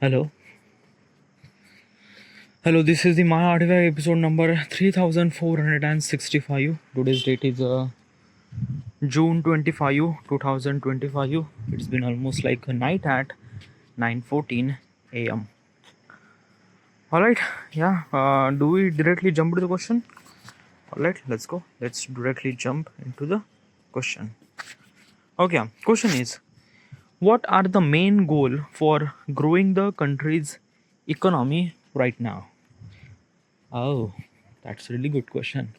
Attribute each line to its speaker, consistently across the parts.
Speaker 1: Hello. Hello, this is the My Artifact episode number 3465. Today's date is June 25, 2025. It's been almost like a night at 9:14 a.m. Alright, yeah. Do we directly jump to the question? Alright, let's go. Let's directly jump into the question. Okay, question is, what are the main goal for growing the country's economy right now? Oh, that's a really good question.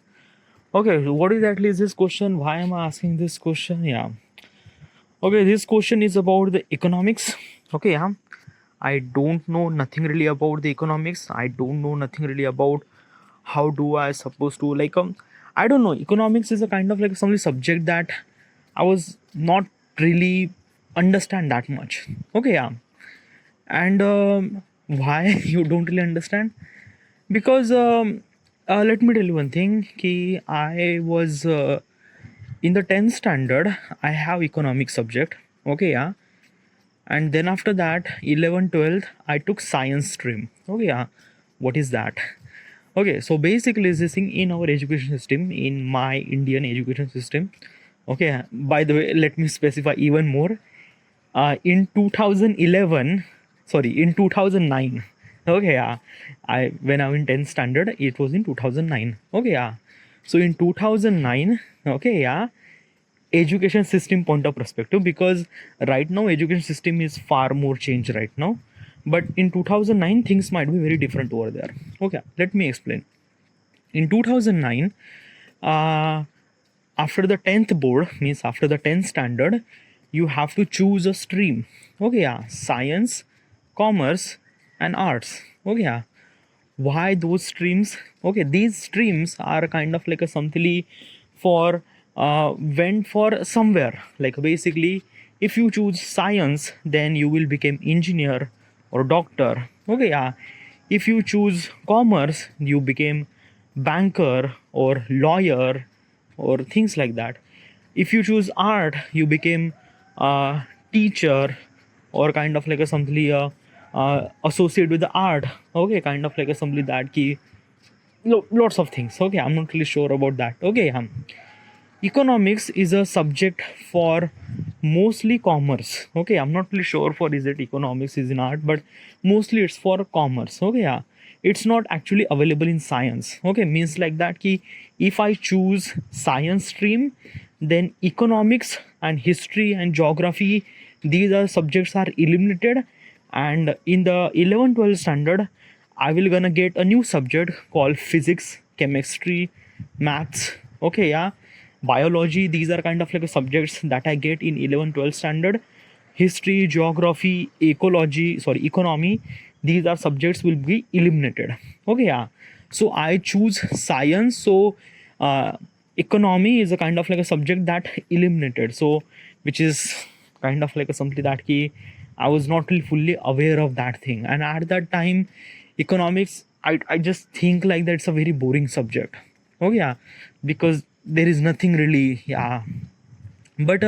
Speaker 1: Okay, so what exactly is this question? Why am I asking this question? Yeah. Okay, this question is about the economics. Okay, yeah. I don't know nothing really about the economics. I don't know nothing really about how do I supposed to I don't know. Economics is a kind of like some subject that I was not really understand that much. Okay, yeah. And why you don't really understand? Because let me tell you one thing. Ki I was in the 10th standard. I have economic subject. Okay, yeah. And then after that, 11, 12, I took science stream. Okay, yeah. What is that? Okay, so basically this thing in our education system, in my Indian education system. Okay, by the way, let me specify even more. In 2011, sorry, in 2009. Okay, yeah. I when I'm in 10th standard, it was in 2009. Okay, yeah. So in 2009, okay, yeah, education system point of perspective, because right now education system is far more changed right now, but in 2009 things might be very different over there. Okay, let me explain. In 2009, uh, after the 10th board, means after the 10th standard, you have to choose a stream. Okay, yeah, science, commerce and arts. Okay, yeah. Why those streams? Okay, these streams are kind of like a something for went for somewhere, like basically if you choose science, then you will become engineer or doctor. Okay, yeah. If you choose commerce, you became banker or lawyer or things like that. If you choose art, you became a teacher or kind of like a something associated with the art. Okay, kind of like a something that key lots of things. Okay, I'm not really sure about that. Okay, economics is a subject for mostly commerce. Okay, I'm not really sure for is it economics is in art, but mostly it's for commerce. Okay, yeah. It's not actually available in science. Okay, means like that ki if I choose science stream, then economics and history and geography, these are subjects are eliminated, and in the 11 12 standard I will gonna get a new subject called physics, chemistry, maths. Okay, yeah, biology. These are kind of like subjects that I get in 11 12 standard. History, geography, ecology, sorry, economy, these are subjects will be eliminated. Okay, yeah. So I choose science. So uh, economy is a kind of like a subject that eliminated, so which is kind of like a something that key I was not really fully aware of that thing. And at that time, economics, I just think like that's a very boring subject. Oh yeah, because there is nothing really, yeah. But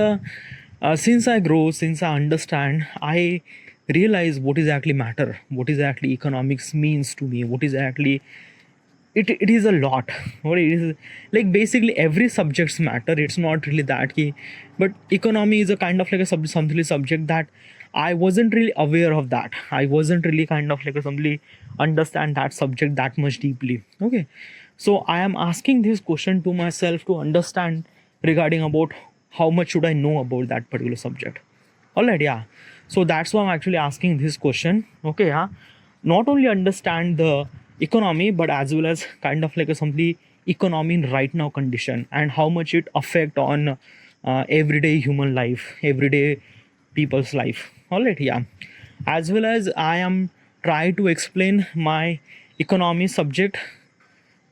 Speaker 1: since I grow, since I understand, I realize what is actually matter, what is actually economics means to me, what is actually it is a lot. What it is like basically every subjects matter. It's not really that key, but economy is a kind of like a something subject that I wasn't really aware of that. I wasn't really kind of like a something understand that subject that much deeply. Okay, so I am asking this question to myself to understand regarding about how much should I know about that particular subject. All right, yeah. So that's why I'm actually asking this question. Okay, yeah. Not only understand the economy, but as well as kind of like a something economy in right now condition and how much it affect on everyday human life, everyday people's life. All right, yeah. As well as I am try to explain my economy subject,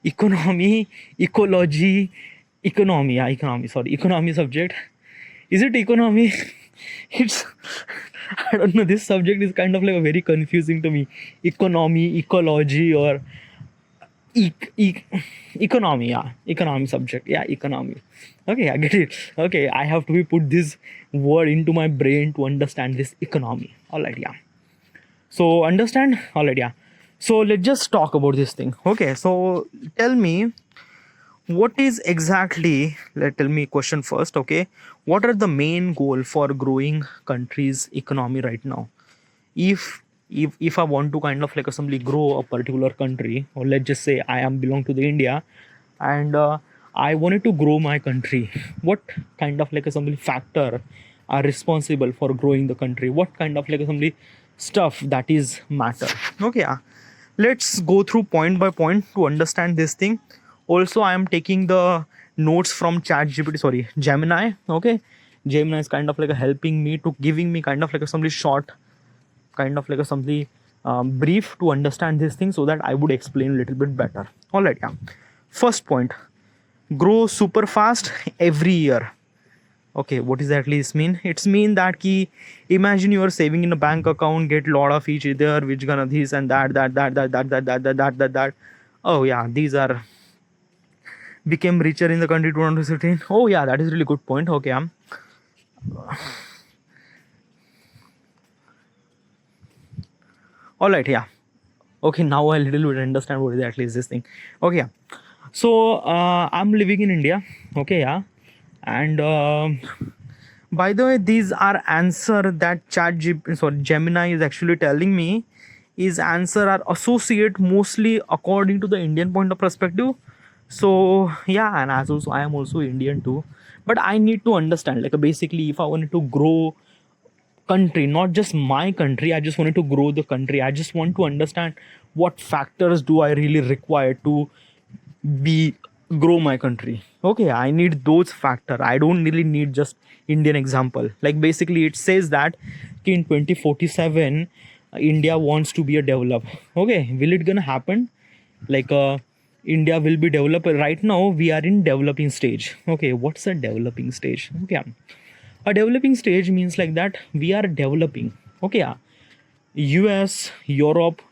Speaker 1: economy, ecology, economy, yeah, economy. Sorry, economy subject. Is it economy? It's I don't know. This subject is kind of like a very confusing to me. Economy, ecology, or e- economy. Yeah, economy subject. Yeah, economy. Okay, I get it. Okay, I have to be put this word into my brain to understand this economy. All right, yeah. So understand? Alright, yeah. So let's just talk about this thing. Okay, so tell me what is exactly, tell me question first. Okay, what are the main goal for growing country's economy right now? If I want to kind of like assembly grow a particular country, or let's just say I am belong to the India, and I wanted to grow my country, what kind of like assembly factor are responsible for growing the country? What kind of like assembly stuff that is matter? Okay, yeah. Let's go through point by point to understand this thing. Also, I am taking the notes from chat gpt, sorry, Gemini. Okay, Gemini is kind of like a helping me to giving me kind of like a somebody short kind of like a something brief to understand this thing, so that I would explain a little bit better. All right, yeah. First point: grow super fast every year. Okay, what exactly this mean? It's mean that ki imagine you are saving in a bank account, get lot of each other, which gonna this and that. Oh yeah, these are became richer in the country 2016. Oh yeah, that is really good point. Okay, all right, yeah. Okay, now I little bit understand what exactly is this thing. Okay, yeah. So I'm living in India. Okay, yeah. And by the way, these are answer that Gemini is actually telling me is answer are associate mostly according to the Indian point of perspective. So yeah, and as also I am also Indian too, but I need to understand like basically if I wanted to grow country, not just my country, I just wanted to grow the country. I just want to understand what factors do I really require to be grow my country. Okay, I need those factor. I don't really need just Indian example. Like basically it says that in 2047 India wants to be a develop. Okay, will it gonna happen? Like India will be developed. Right now we are in developing stage. Okay, what's a developing stage? Okay, a developing stage means like that we are developing. Okay, yeah. US, Europe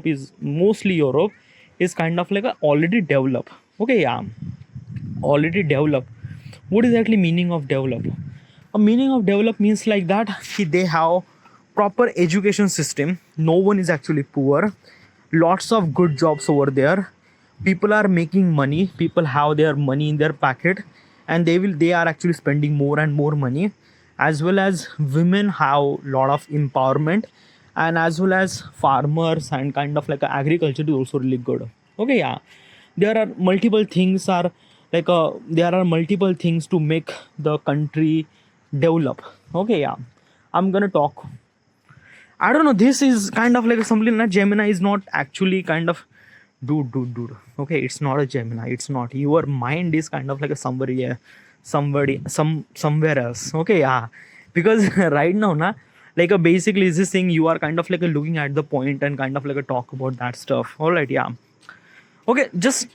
Speaker 1: is mostly Europe is kind of like a already developed. Okay, yeah, already developed. What is exactly meaning of develop? A meaning of develop means like that they have proper education system. No one is actually poor. Lots of good jobs over there. People are making money. People have their money in their pocket, and they are actually spending more and more money. As well as women have lot of empowerment, and as well as farmers and kind of like agriculture is also really good. Okay, yeah. There are multiple things are like there are multiple things to make the country develop. Okay, yeah. I'm gonna talk. I don't know. This is kind of like something that Gemini is not actually kind of dude. Okay, it's not a Gemini. It's not. Your mind is kind of like a somewhere else. Okay, yeah. Because right now, na, like basically is this thing you are kind of like looking at the point and kind of like a talk about that stuff. All right, yeah. Okay, just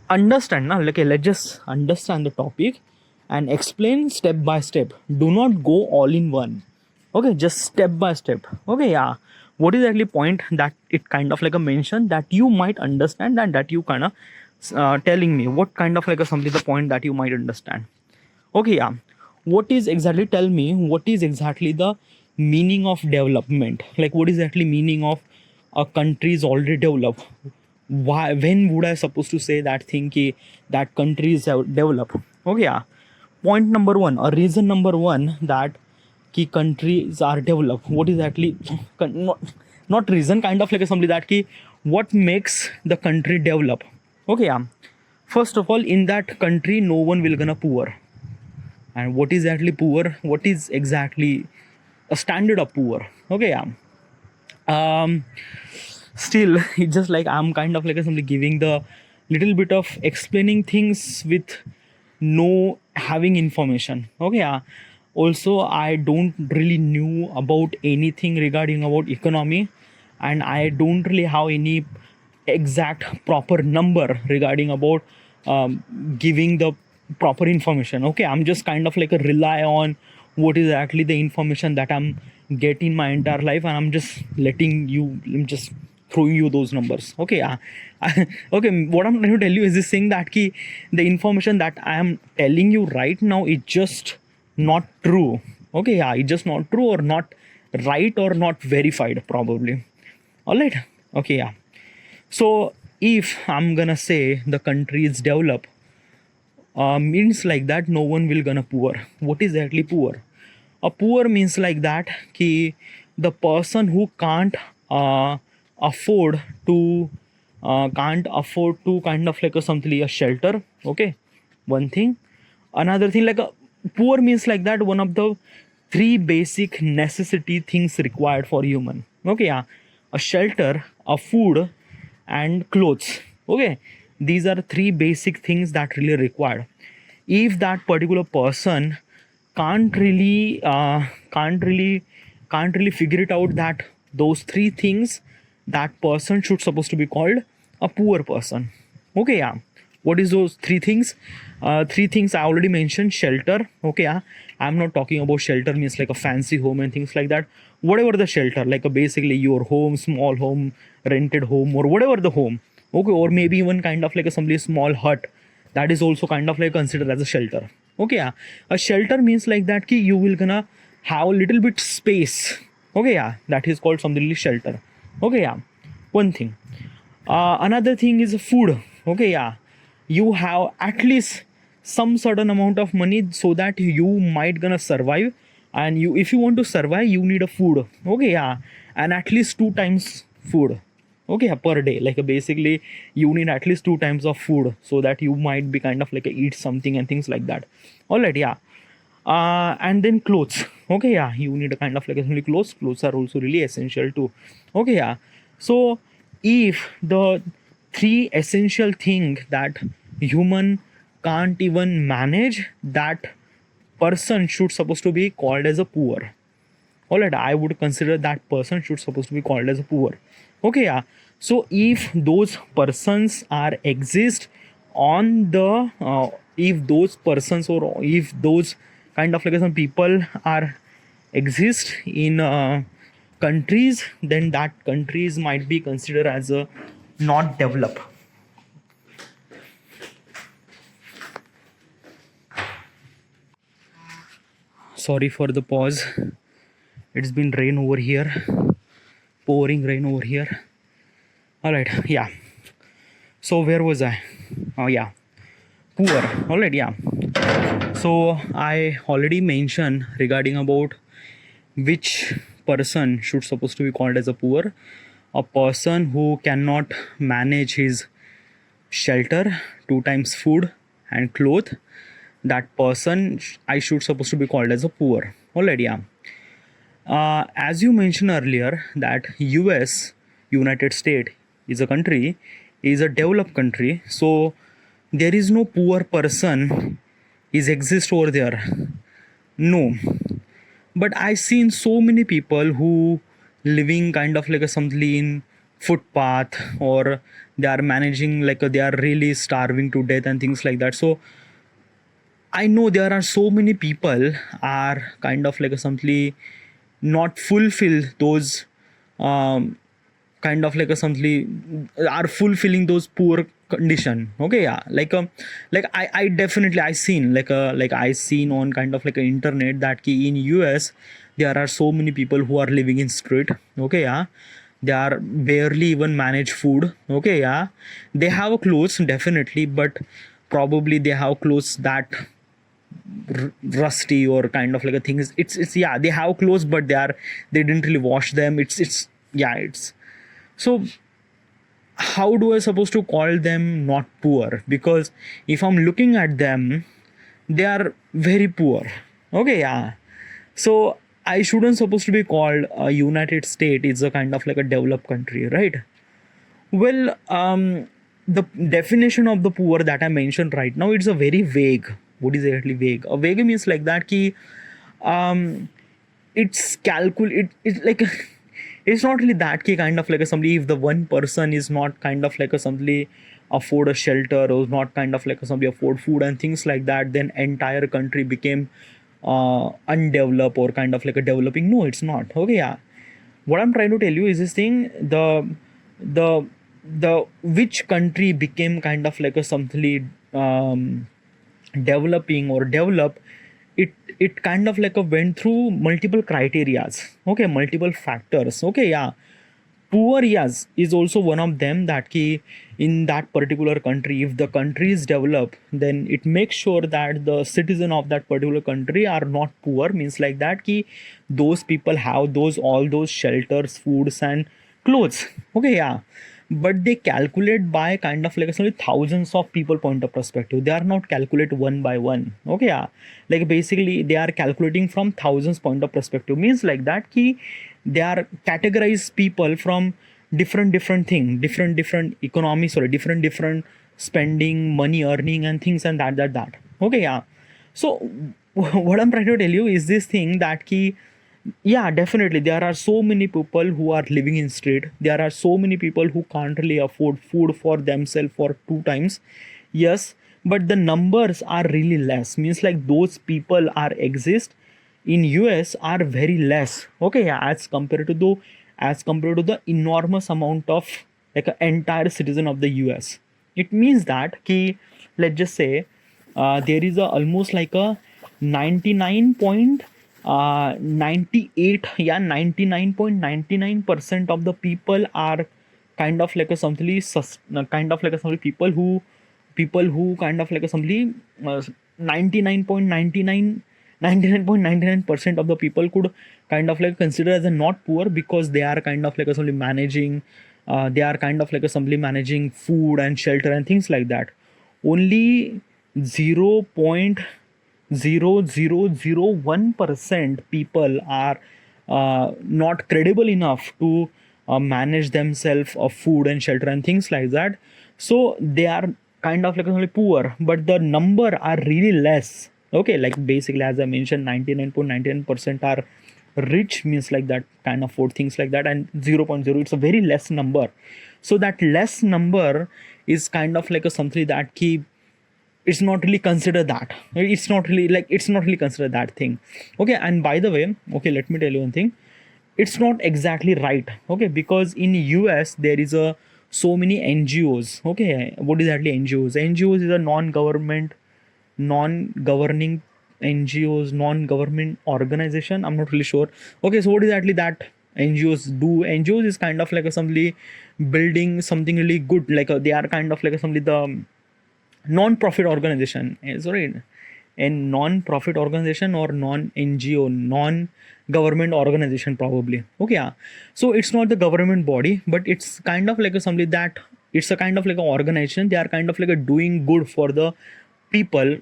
Speaker 1: understand now. Okay, let's just understand the topic and explain step by step. Do not go all in one. Okay, just step by step. Okay, yeah. What is actually point that it kind of like a mention that you might understand and that you kind of telling me what kind of like a something the point that you might understand. Okay, yeah. What is exactly, tell me what is exactly the meaning of development? Like what is actually meaning of a country is already developed? Why, when would I supposed to say that thing ki, that country is developed? Okay, yeah. Point number one, or reason number one that ki countries are developed. What is actually not reason, kind of like something that ki what makes the country develop? Okay, yeah. First of all, in that country, no one will gonna poor. And what is actually poor? What is exactly a standard of poor? Okay, yeah. Still it's just like I'm kind of like simply giving the little bit of explaining things with no having information. Okay, yeah. Also I don't really knew about anything regarding about economy, and I don't really have any exact proper number regarding about giving the proper information. Okay, I'm just kind of like a rely on what is actually the information that I'm getting my entire life, and I'm just letting you, I'm just throwing you those numbers. Okay, yeah. Okay, what I'm trying to tell you is this thing that ki the information that I am telling you right now is just not true. Okay, yeah, it's just not true or not right or not verified probably. All right. Okay, yeah. So if I'm gonna say the country is developed, means like that no one will gonna poor. What is exactly poor? A poor means like that ki the person who uh, afford to can't afford to kind of like a something a shelter. Okay, one thing. Another thing, like a poor means like that one of the three basic necessity things required for human. Okay, yeah, a shelter, a food, and clothes. Okay, these are three basic things that really required. If that particular person can't really can't really figure it out that those three things, that person should supposed to be called a poor person. Okay, yeah. What is those three things? Three things I already mentioned. Shelter. Okay, yeah. I'm not talking about shelter means like a fancy home and things like that. Whatever the shelter, like a basically your home, small home, rented home, or whatever the home. Okay, or maybe even kind of like a somebody small hut, that is also kind of like considered as a shelter. Okay, yeah. A shelter means like that ki you will gonna have a little bit space. Okay, yeah, that is called something like shelter. Okay, yeah, one thing. Another thing is food. Okay, yeah, you have at least some certain amount of money so that you might gonna survive. And you, if you want to survive, you need a food. Okay, yeah, and at least two times food. Okay, yeah, per day, like basically you need at least two times of food so that you might be kind of like eat something and things like that. All right, yeah. And then clothes. Okay, yeah, you need a kind of like essentially clothes are also really essential too. Okay, yeah. So if the three essential thing that human can't even manage, that person should supposed to be called as a poor. All right, I would consider that person should supposed to be called as a poor. Okay, yeah. So if those persons are exist on the if those persons or if those kind of like some people are exist in countries, then that countries might be considered as a not developed. Sorry for the pause. It's been rain over here, pouring rain over here. All right, yeah. So where was I? Oh yeah, poor. All right, yeah. So I already mentioned regarding about which person should supposed to be called as a poor. A person who cannot manage his shelter, two times food and cloth. That person I should supposed to be called as a poor. All right, yeah. As you mentioned earlier, that US, United States, is a country, is a developed country. So there is no poor person is exist over there. No, but I seen so many people who living kind of like a something in footpath, or they are managing like they are really starving to death and things like that. So I know there are so many people are kind of like a something not fulfill those um, kind of like a something are fulfilling those poor condition. Okay, yeah, like I definitely I seen like I seen on kind of like a internet that key in US there are so many people who are living in street. Okay, yeah, they are barely even manage food. Okay, yeah, they have clothes definitely, but probably they have clothes that rusty or kind of like a thing is it's yeah, they have clothes but they didn't really wash them. It's yeah, it's so how do I supposed to call them not poor? Because if I'm looking at them, they are very poor. Okay, yeah. So I shouldn't supposed to be called a United States is a kind of like a developed country, right? Well, the definition of the poor that I mentioned right now, it's a very vague. What is exactly vague? A vague means like that ki um it's like it's not really that key kind of like a somebody, if the one person is not kind of like a somebody afford a shelter or not kind of like a somebody afford food and things like that, then entire country became undeveloped or kind of like a developing. No, it's not. Okay, yeah, what I'm trying to tell you is this thing, the the which country became kind of like a something developing or develop, it kind of like a went through multiple criterias. Okay, multiple factors. Okay, yeah, poor, yes, is also one of them, that key in that particular country, if the country is developed, then it makes sure that the citizen of that particular country are not poor, means like that key those people have those all those shelters, foods and clothes. Okay, yeah, but they calculate by kind of like only thousands of people point of perspective, they are not calculate one by one. Okay, yeah, like basically they are calculating from thousands point of perspective, means like that key they are categorize people from different thing, different economy, sorry, different spending, money earning and things, and that. Okay, yeah. So what I'm trying to tell you is this thing that key, yeah, definitely there are so many people who are living in street, there are so many people who can't really afford food for themselves for two times. Yes, but the numbers are really less, means like those people are exist in US are very less. Okay, yeah, as compared to the enormous amount of like an entire citizen of the US. It means that ki, let's just say there is a almost like a 99.98, yeah, 99.99% of the people are kind of like a something kind of like a something people who kind of like a something 99.99% of the people could kind of like consider as a not poor, because they are kind of like a simply managing they are kind of like a simply managing food and shelter and things like that. Only 0.0001% people are not credible enough to manage themselves of food and shelter and things like that. So they are kind of like only poor, but the number are really less. Okay, like basically as I mentioned, 99.99% are rich, means like that kind of food things like that, and zero point 0.0 it's a very less number. So that less number is kind of like a something that keep, it's not really considered that, it's not really considered that thing. Okay, and by the way, okay, let me tell you one thing, it's not exactly right. Okay, because in US there is a so many NGOs. Okay, what is actually NGOs is a non-governing NGOs, non-government organization, I'm not really sure. Okay, so what is actually that NGOs do? NGOs is kind of like a somebody building something really good, like they are kind of like a somebody the non-profit organization, sorry, a non-profit organization or non-NGO, non-government organization probably. Okay, yeah. So it's not the government body, but it's kind of like a somebody that it's a kind of like an organization, they are kind of like a doing good for the people,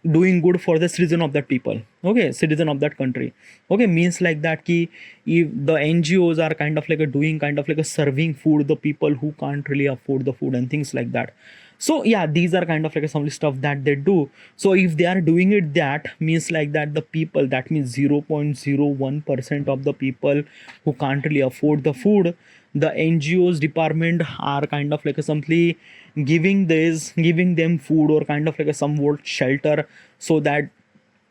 Speaker 1: doing good for the citizen of that people. Okay, citizen of that country. Okay, means like that ki if the NGOs are kind of like a doing kind of like a serving food the people who can't really afford the food and things like that. So yeah, these are kind of like some stuff that they do. So if they are doing it, that means like that the people, that means 0.01% of the people who can't really afford the food, the NGOs department are kind of like a simply giving them food or kind of like a somewhat shelter, so that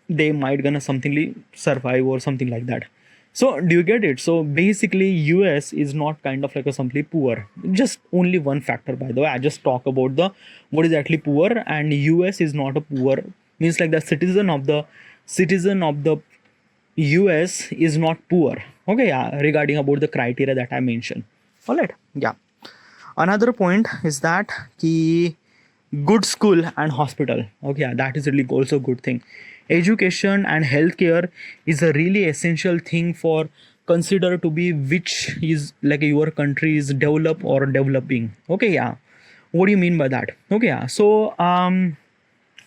Speaker 1: they might gonna something survive or something like that. So do you get it? So basically US is not kind of like a simply poor, just only one factor. By the way, I just talk about the what is actually poor, and US is not a poor, means like the citizen of the US is not poor. Okay, yeah, regarding about the criteria that I mentioned. All right, yeah. Another point is that key good school and hospital. Okay, yeah, that is really also a good thing. Education and healthcare is a really essential thing for consider to be which is like your country is developed or developing. Okay, yeah. What do you mean by that? Okay, yeah. So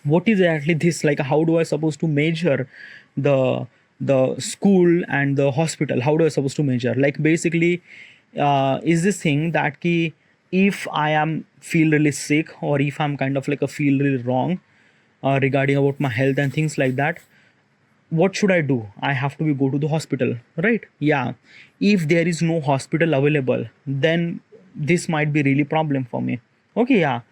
Speaker 1: what is actually this, like how do I supposed to measure the school and the hospital? How do I supposed to measure? Like basically is this thing that ki if I am feel really sick, or if I'm kind of like a feel really wrong regarding about my health and things like that, what should I do? I have to be go to the hospital, right? Yeah. If there is no hospital available, then this might be really problem for me. Okay, yeah.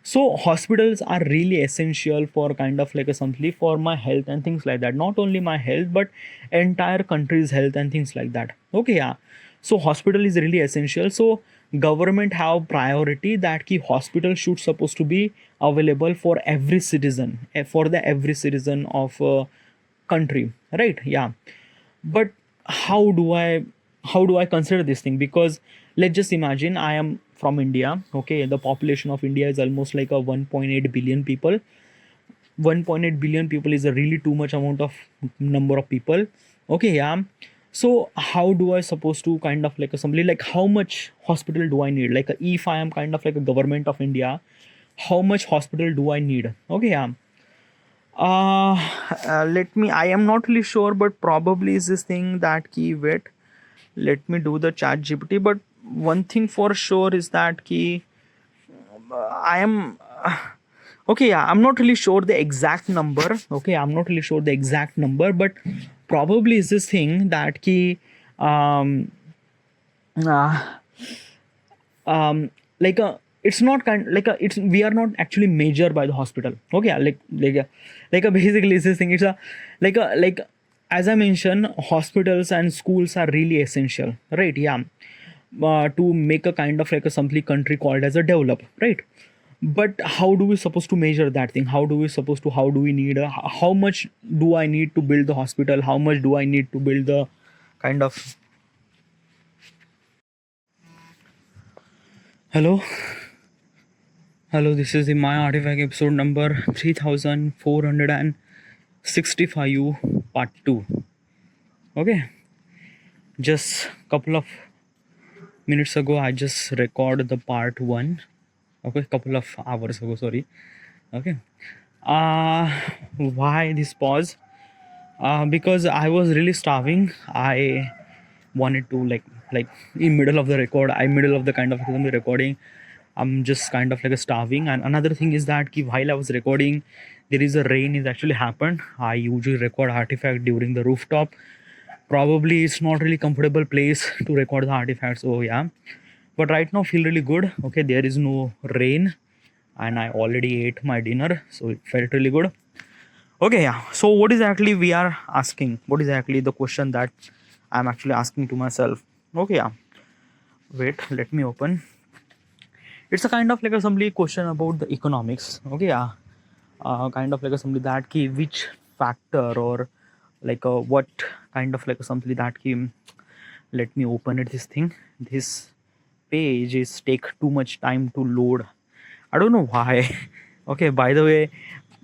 Speaker 1: So hospitals are really essential for kind of like a something for my health and things like that. Not only my health, but entire country's health and things like that. Okay, yeah. So hospital is really essential. So government have priority that key hospital should supposed to be available for every citizen, for the every citizen of country, right? Yeah. But how do I how do I consider this thing? Because let's just imagine I am from India. Okay, the population of India is almost like a 1.8 billion people. 1.8 billion people is a really too much amount of number of people. Okay, yeah. So how do I supposed to kind of like a somebody, like how much hospital do I need? Like if I am kind of like a government of India, how much hospital do I need? Okay, yeah. uh, Let me, I am not really sure, but probably is this thing that key, wait, let me do the chat GPT. But one thing for sure is that key, I am okay, yeah, I'm not really sure the exact number. Okay, I'm not really sure the exact number, but probably is this thing that key, um uh, like a, it's not kind like a, it's, we are not actually measured by the hospital. Okay, yeah, like a basically is this thing, it's a like as I mentioned, hospitals and schools are really essential, right? Yeah. To make a kind of like a simply country called as a develop, right? But how do we supposed to measure that thing? How do we supposed to, how do we need a, how much do I need to build the hospital? How much do I need to build the kind of, hello, hello, this is the my artifact episode number 3465 part 2. Okay, just couple of minutes ago I just recorded the part 1. Okay, couple of hours ago, sorry. Okay, uh why this pause? Because I was really starving. I wanted to like in middle of the record, I middle of the kind of the recording, I'm just kind of like a starving. And another thing is that while I was recording, there is a rain is actually happened. I usually record artifact during the rooftop. Probably it's not really comfortable place to record the artifacts. So yeah, but right now feel really good. Okay, there is no rain, and I already ate my dinner, so it felt really good. Okay, yeah. So what is actually we are asking? What is actually the question that I'm actually asking to myself? Okay, yeah. Wait, let me open. It's a kind of like a simply question about the economics. Okay, yeah. Kind of like a simply that key which factor or like a what kind of like a simply that key. Let me open it. This thing. This page is take too much time to load. I don't know why. Okay, by the way,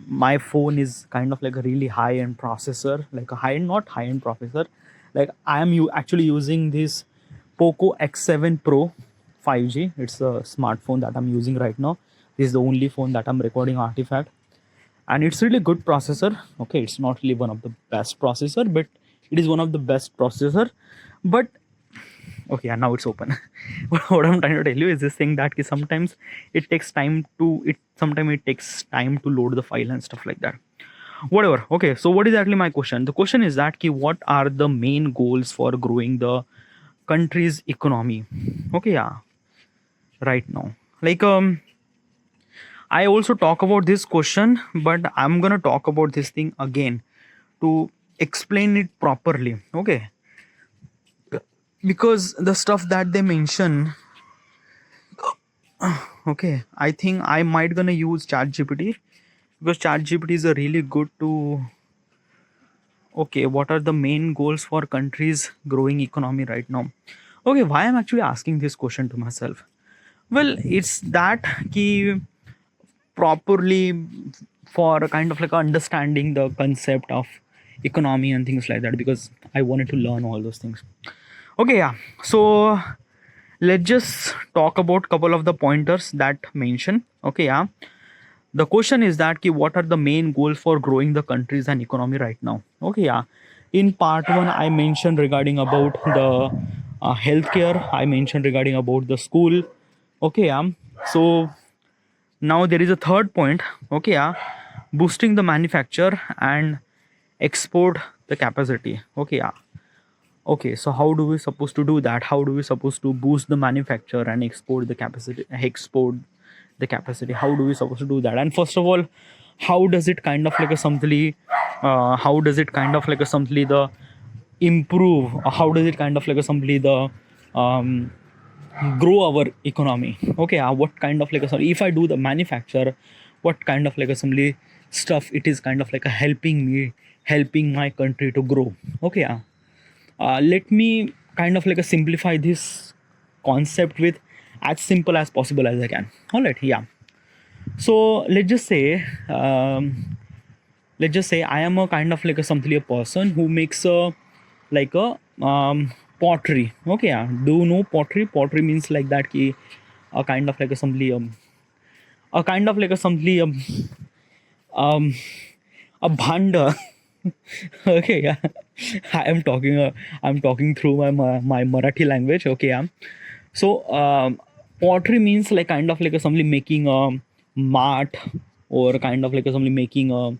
Speaker 1: my phone is kind of like a really high end processor, like a high, not high end processor. Like I am actually using this Poco X7 Pro 5G. It's a smartphone that I'm using right now. This is the only phone that I'm recording artifact, and it's really good processor. Okay, it's not really one of the best processor, but it is one of the best processor. But okay, yeah, now it's open. What I'm trying to tell you is this thing that sometimes it takes time to it. Sometimes it takes time to load the file and stuff like that. Whatever. Okay, so what is actually my question? The question is that what are the main goals for growing the country's economy? Okay, yeah, right now. Like I also talk about this question, but I'm gonna talk about this thing again to explain it properly. Okay, because the stuff that they mention, okay, I think I might gonna use ChatGPT, because ChatGPT is a really good to, okay, what are the main goals for countries growing economy right now? Okay, why I'm actually asking this question to myself? Well, it's that key properly for a kind of like understanding the concept of economy and things like that, because I wanted to learn all those things. Okay, yeah. So let's just talk about couple of the pointers that mention. Okay, yeah. The question is that what are the main goals for growing the countries and economy right now? Okay, yeah. In part 1 I mentioned regarding about the healthcare. I mentioned regarding about the school. Okay, yeah. So now there is a third point. Okay, yeah. Boosting the manufacture and export the capacity. Okay, yeah. Okay, so how do we supposed to do that? How do we supposed to boost the manufacture and export the capacity? Export the capacity. How do we supposed to do that? And first of all, how does it kind of like a something? How does it kind of like a something the improve? How does it kind of like a something the um, grow our economy? Okay, what kind of like a, sorry, if I do the manufacture, what kind of like a something stuff it is kind of like a helping me, helping my country to grow? Okay, let me kind of like a simplify this concept with as simple as possible as I can. All right, yeah. So let's just say I am a kind of like a something a person who makes a like a pottery. Okay, yeah. Do you know pottery? Pottery means like that ki a kind of like a something a kind of like a something um a bhanda. Okay, yeah. I am talking I'm talking through my Marathi language. Okay, yeah. So pottery means like kind of like a somebody making a mat, or kind of like a somebody making a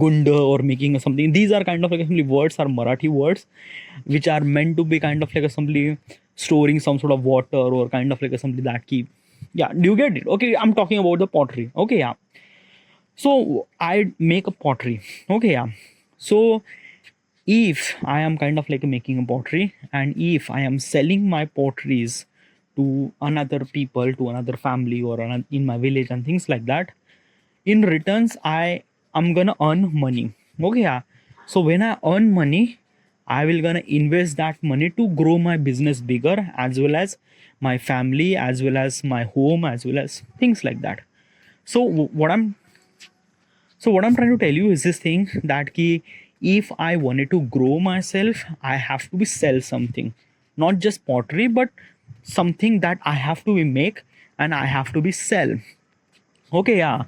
Speaker 1: gunda, or making a something. These are kind of like somebody words, are Marathi words which are meant to be kind of like a somebody storing some sort of water, or kind of like a somebody that keep. Yeah, do you get it? Okay, I'm talking about the pottery. Okay, yeah. So I make a pottery. Okay, yeah. So if I am kind of like making a pottery, and if I am selling my potteries to another people, to another family, or in my village and things like that, in returns I am gonna earn money. Okay, yeah. So when I earn money, I will gonna invest that money to grow my business bigger, as well as my family, as well as my home, as well as things like that. So what I'm trying to tell you is this thing that ki, if I wanted to grow myself, I have to be sell something, not just pottery, but something that I have to be make, and I have to be sell. Okay, yeah.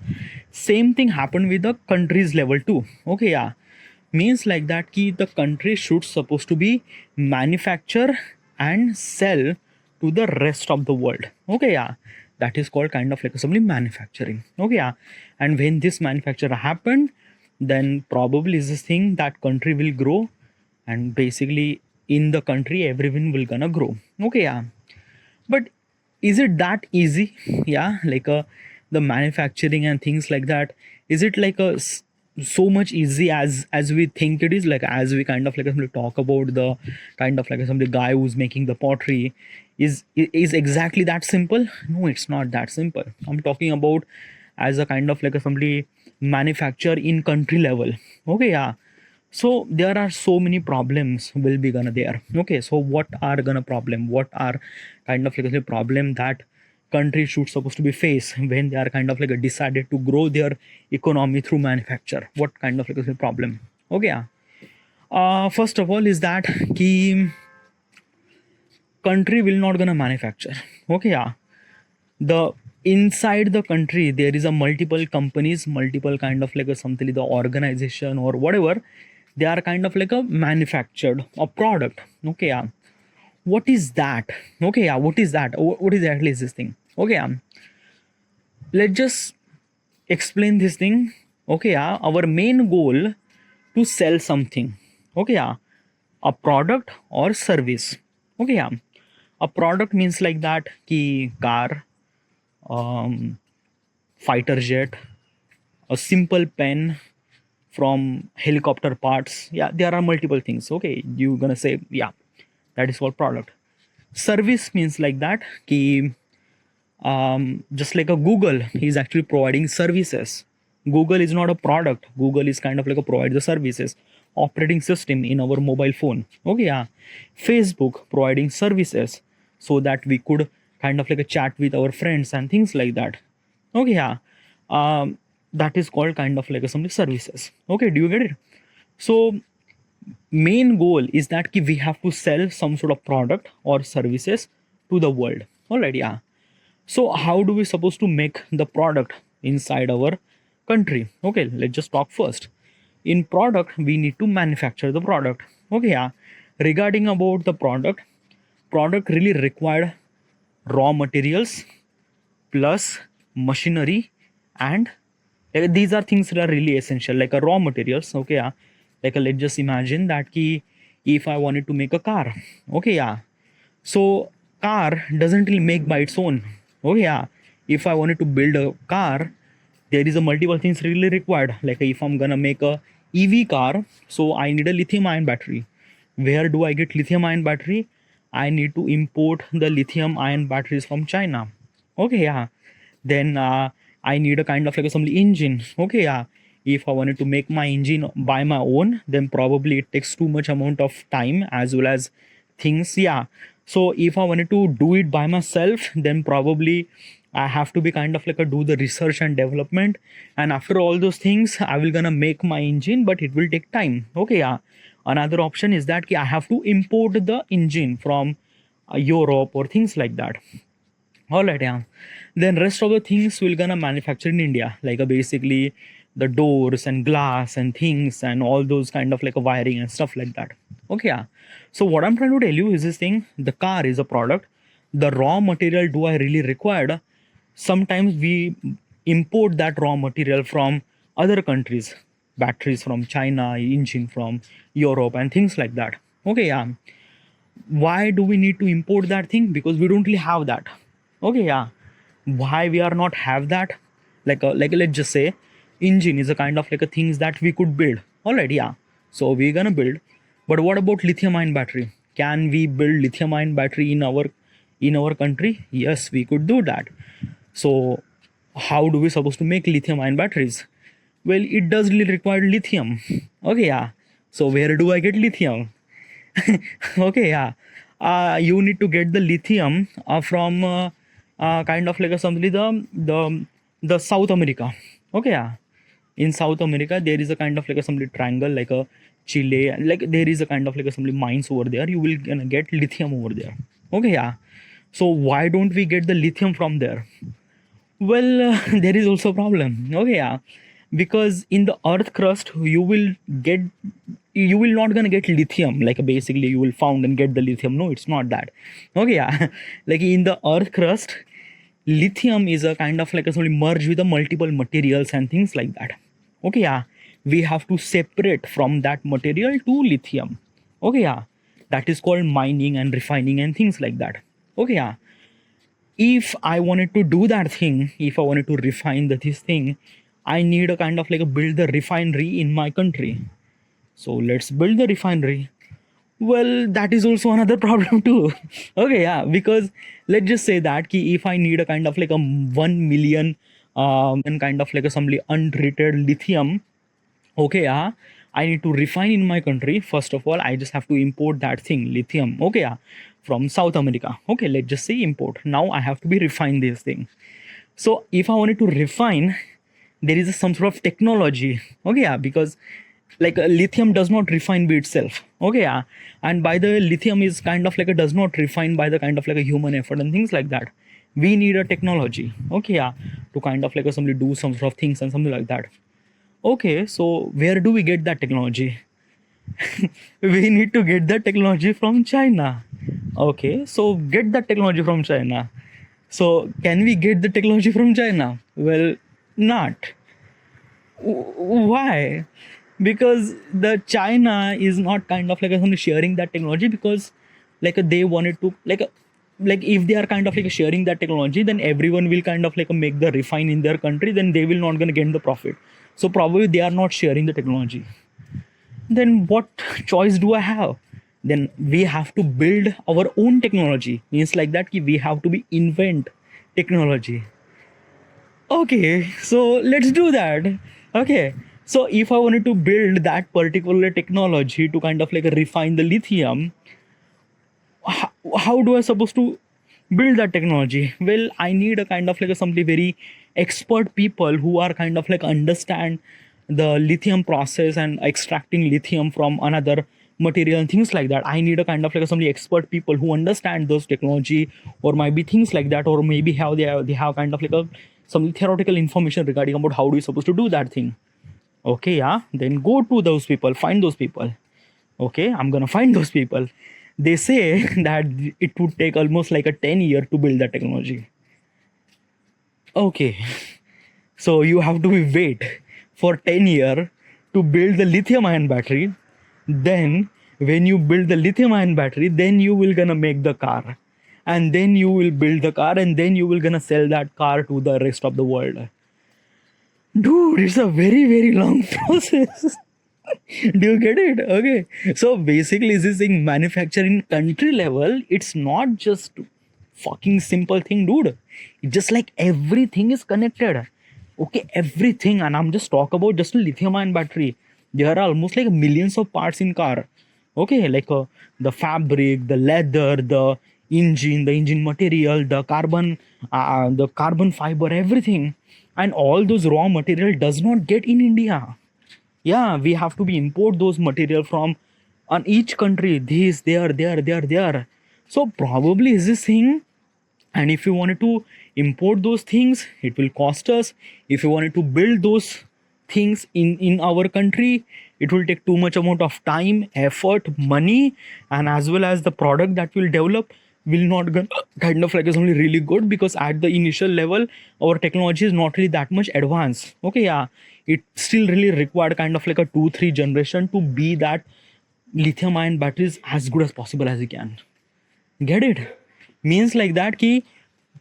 Speaker 1: Same thing happened with the country's level too. Okay, yeah. Means like that ki the country should supposed to be manufacture and sell to the rest of the world. Okay, yeah. That is called kind of like assembly manufacturing. Okay, yeah. And when this manufacture happened, then probably is this thing that country will grow, and basically in the country everyone will gonna grow. Okay, yeah. But is it that easy? Yeah, like the manufacturing and things like that, is it like so much easy as we think it is? Like, as we kind of like talk about the kind of like some the guy who's making the pottery, is exactly that simple? No, it's not that simple. I'm talking about as a kind of like a somebody manufacture in country level. Okay, yeah. So there are so many problems will be gonna there. Okay, so what are gonna problem, what are kind of like the problem that country should supposed to be face when they are kind of like decided to grow their economy through manufacture? What kind of like a problem? Okay, yeah. First of all is that key country will not gonna manufacture. Okay, yeah. The inside the country there is a multiple companies, multiple kind of like a something, the organization or whatever, they are kind of like a manufactured a product. Okay, yeah. What is that? Okay, yeah. What is that? What exactly is this thing? Okay, yeah. Let's just explain this thing. Okay, yeah. Our main goal to sell something. Okay, yeah. A product or service. Okay, yeah. A product means like that ki car, um, fighter jet, a simple pen from helicopter parts. Yeah, there are multiple things. Okay, you gonna say, yeah, that is called product. Service means like that ki just like a Google is actually providing services. Google is not a product. Google is kind of like a provide the services, operating system in our mobile phone. Okay, yeah. Facebook providing services so that we could kind of like a chat with our friends and things like that. Okay, yeah. That is called kind of like a some services. Okay, do you get it? So main goal is that ki we have to sell some sort of product or services to the world. Alright, yeah. So how do we supposed to make the product inside our country? Okay, let's just talk first. In product, we need to manufacture the product. Okay, yeah. Regarding about the product really required raw materials plus machinery, and these are things that are really essential, like a raw materials. Okay, yeah. Like let's just imagine that ki if I wanted to make a car. Okay, yeah. So car doesn't really make by its own. Oh yeah. If I wanted to build a car, there is a multiple things really required. Like if I'm gonna make a EV car, so I need a lithium ion battery. Where do I get lithium ion battery? I need to import the lithium ion batteries from China. Okay, yeah. Then I need a kind of like some engine. Okay, yeah. If I wanted to make my engine by my own, then probably it takes too much amount of time as well as things. Yeah. So if I wanted to do it by myself, then probably I have to be kind of like a do the research and development. And after all those things, I will gonna make my engine, but it will take time. Okay, yeah. Another option is that I have to import the engine from Europe or things like that. All right, yeah. Then rest of the things we're gonna manufacture in India, like basically the doors and glass and things and all those kind of like a wiring and stuff like that. Okay, yeah. So what I'm trying to tell you is this thing: the car is a product. The raw material do I really required? Sometimes we import that raw material from other countries, batteries from China, engine from Europe, and things like that. Okay, yeah. Why do we need to import that thing? Because we don't really have that. Okay, yeah. Why we are not have that? Like let's just say engine is a kind of like a things that we could build. All right, yeah. So we're gonna build. But what about lithium ion battery? Can we build lithium ion battery in our country? Yes, we could do that. So how do we supposed to make lithium ion batteries? Well, it does really require lithium. Okay, yeah. So where do I get lithium? Okay, yeah. You need to get the lithium from kind of like a something the South America. Okay, yeah. In South America, there is a kind of like a something triangle, like a Chile, like there is a kind of like a something mines over there. You will gonna get lithium over there. Okay, yeah. So why don't we get the lithium from there? Well, there is also a problem. Okay, yeah, because in the earth crust get you will not gonna get lithium. Like basically you will found and get the lithium. No, it's not that. Okay, yeah, like in the earth crust, lithium is a kind of like a sort merge with the multiple materials and things like that. Okay, yeah, we have to separate from that material to lithium. Okay, yeah, that is called mining and refining and things like that. Okay, yeah. If I wanted to do that thing, if I wanted to refine this thing, I need a kind of like a build the refinery in my country. So let's build the refinery. Well, that is also another problem too. Okay, yeah, because let's just say that if I need a kind of like a 1 million and kind of like a some untreated lithium. Okay, yeah, I need to refine in my country. First of all, I just have to import that thing, lithium. Okay, yeah, from South America. Okay, let's just say import. Now I have to be refine this thing. So if I wanted to refine, there is some sort of technology. Okay, yeah, because like lithium does not refine by itself. Okay, yeah, and by the way, lithium is kind of like a does not refine by the kind of like a human effort and things like that. We need a technology. Okay, yeah, to kind of like somebody do some sort of things and something like that. Okay, so where do we get that technology? We need to get that technology from China. Okay, so get that technology from China. So can we get the technology from China? Well, not. Why? Because the China is not kind of like sharing that technology, because like they wanted to like if they are kind of like sharing that technology, then everyone will kind of like make the refine in their country, then they will not gonna get the profit. So probably they are not sharing the technology. Then what choice do I have? Then we have to build our own technology. Means like that we have to be invent technology. Okay, so let's do that. Okay, so if I wanted to build that particular technology to kind of like refine the lithium, how do I supposed to build that technology? Well, I need a kind of like somebody very expert people who are kind of like understand the lithium process and extracting lithium from another material and things like that. I need a kind of like somebody expert people who understand those technology, or maybe things like that, or maybe how they have kind of like some theoretical information regarding about how do you supposed to do that thing. Okay, yeah, then go to those people, find those people. Okay, I'm gonna find those people. They say that it would take almost like a 10 year to build that technology. Okay, so you have to wait for 10 year to build the lithium ion battery. Then when you build the lithium ion battery, then you will gonna make the car, and then you will build the car, and then you will gonna sell that car to the rest of the world. Dude, it's a very very long process. Do you get it? Okay, so basically this thing manufacturing country level, it's not just fucking simple thing, dude. It's just like everything is connected. Okay, everything. And I'm just talk about just a lithium ion battery. There are almost like millions of parts in car. Okay, like the fabric, the leather, the engine material, the carbon fiber, everything, and all those raw material does not get in India. Yeah, we have to be import those material from on each country, this there. So probably is this thing, and if you wanted to import those things, it will cost us. If you wanted to build those things in our country, it will take too much amount of time, effort, money, and as well as the product that will develop will not kind of like is only really good, because at the initial level our technology is not really that much advanced. Okay, yeah, it still really required kind of like a 2 3 generation to be that lithium ion batteries as good as possible as you can get it. Means like that ki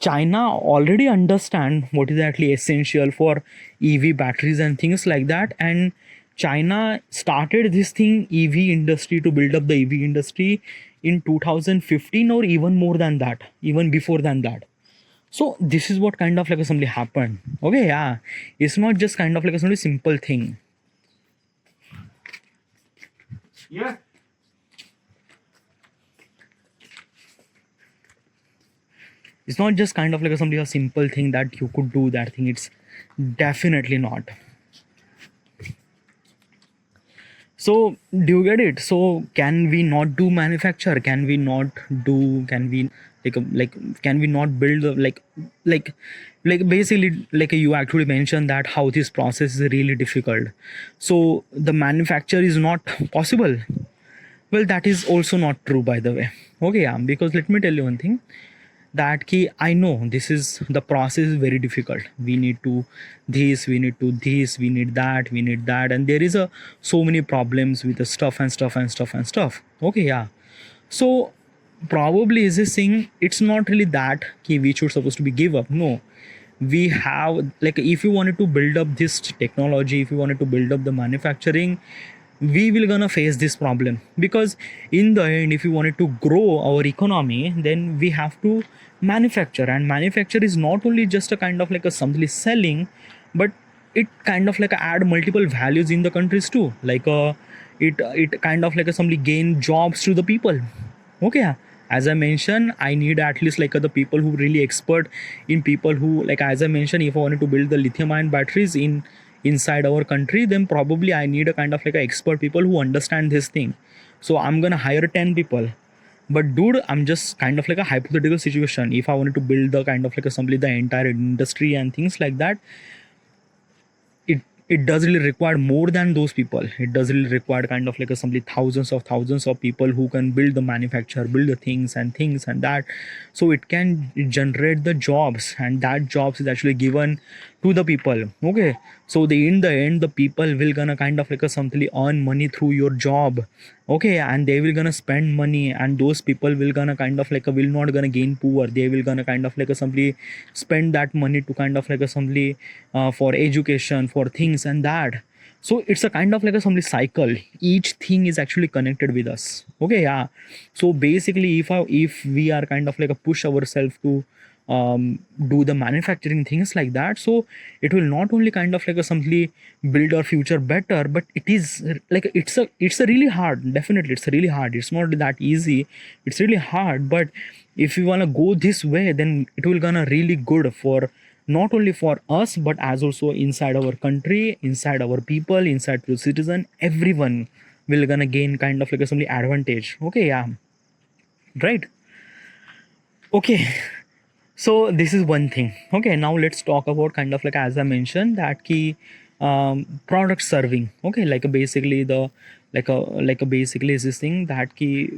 Speaker 1: China already understand what is actually essential for EV batteries and things like that, and China started this thing EV industry to build up the EV industry in 2015 or even more than that, even before than that. So this is what kind of like assembly happened. Okay, yeah, it's not just kind of like a simple thing. Yeah. It's not just kind of like a simple thing that you could do that thing. It's definitely not. So do you get it? So can we not do manufacture? Can we not do? Can we like? Can we not build like like basically like you actually mentioned that how this process is really difficult. So the manufacture is not possible. Well, that is also not true, by the way. Okay, yeah. Because let me tell you one thing, that key I know this is the process is very difficult. We need to this, we need to this, we need that, we need that, and there is a so many problems with the stuff and stuff and stuff and stuff. Okay, yeah. So probably is this thing, it's not really that key we should supposed to be give up. No, we have like if you wanted to build up this technology, if you wanted to build up the manufacturing, we will gonna face this problem, because in the end if you wanted to grow our economy, then we have to manufacture, and manufacture is not only just a kind of like a something selling, but it kind of like add multiple values in the countries too, like it kind of like a somebody gain jobs to the people. Okay, as I mentioned, I need at least like the people who really expert in people who, like as I mentioned, if I wanted to build the lithium ion batteries in inside our country, then probably I need a kind of like a expert people who understand this thing. So I'm gonna hire 10 people. But dude, I'm just kind of like a hypothetical situation. If I wanted to build the kind of like a assembly the entire industry and things like that, it it does really require more than those people. It does really require kind of like assembly thousands of people who can build the manufacture, build the things and that. So it can generate the jobs, and that jobs is actually given to the people. Okay, so in the end the people will gonna kind of like a something earn money through your job. Okay, and they will gonna spend money, and those people will gonna kind of like a will not gonna gain poor. They will gonna kind of like a simply spend that money to kind of like a simply for education, for things and that. So it's a kind of like a simply cycle. Each thing is actually connected with us. Okay, yeah. So basically if we are kind of like a push ourselves to do the manufacturing things like that, so it will not only kind of like a simply build our future better, but it is like it's a really hard. Definitely it's really hard. It's not that easy. It's really hard. But if you want to go this way, then it will gonna really good for not only for us, but as also inside our country, inside our people, inside the citizen, everyone will gonna gain kind of like a simply advantage. Okay, yeah, right. Okay, so this is one thing. Okay, now let's talk about kind of like as I mentioned that key product serving. Okay, like a basically the like a basically is this thing that key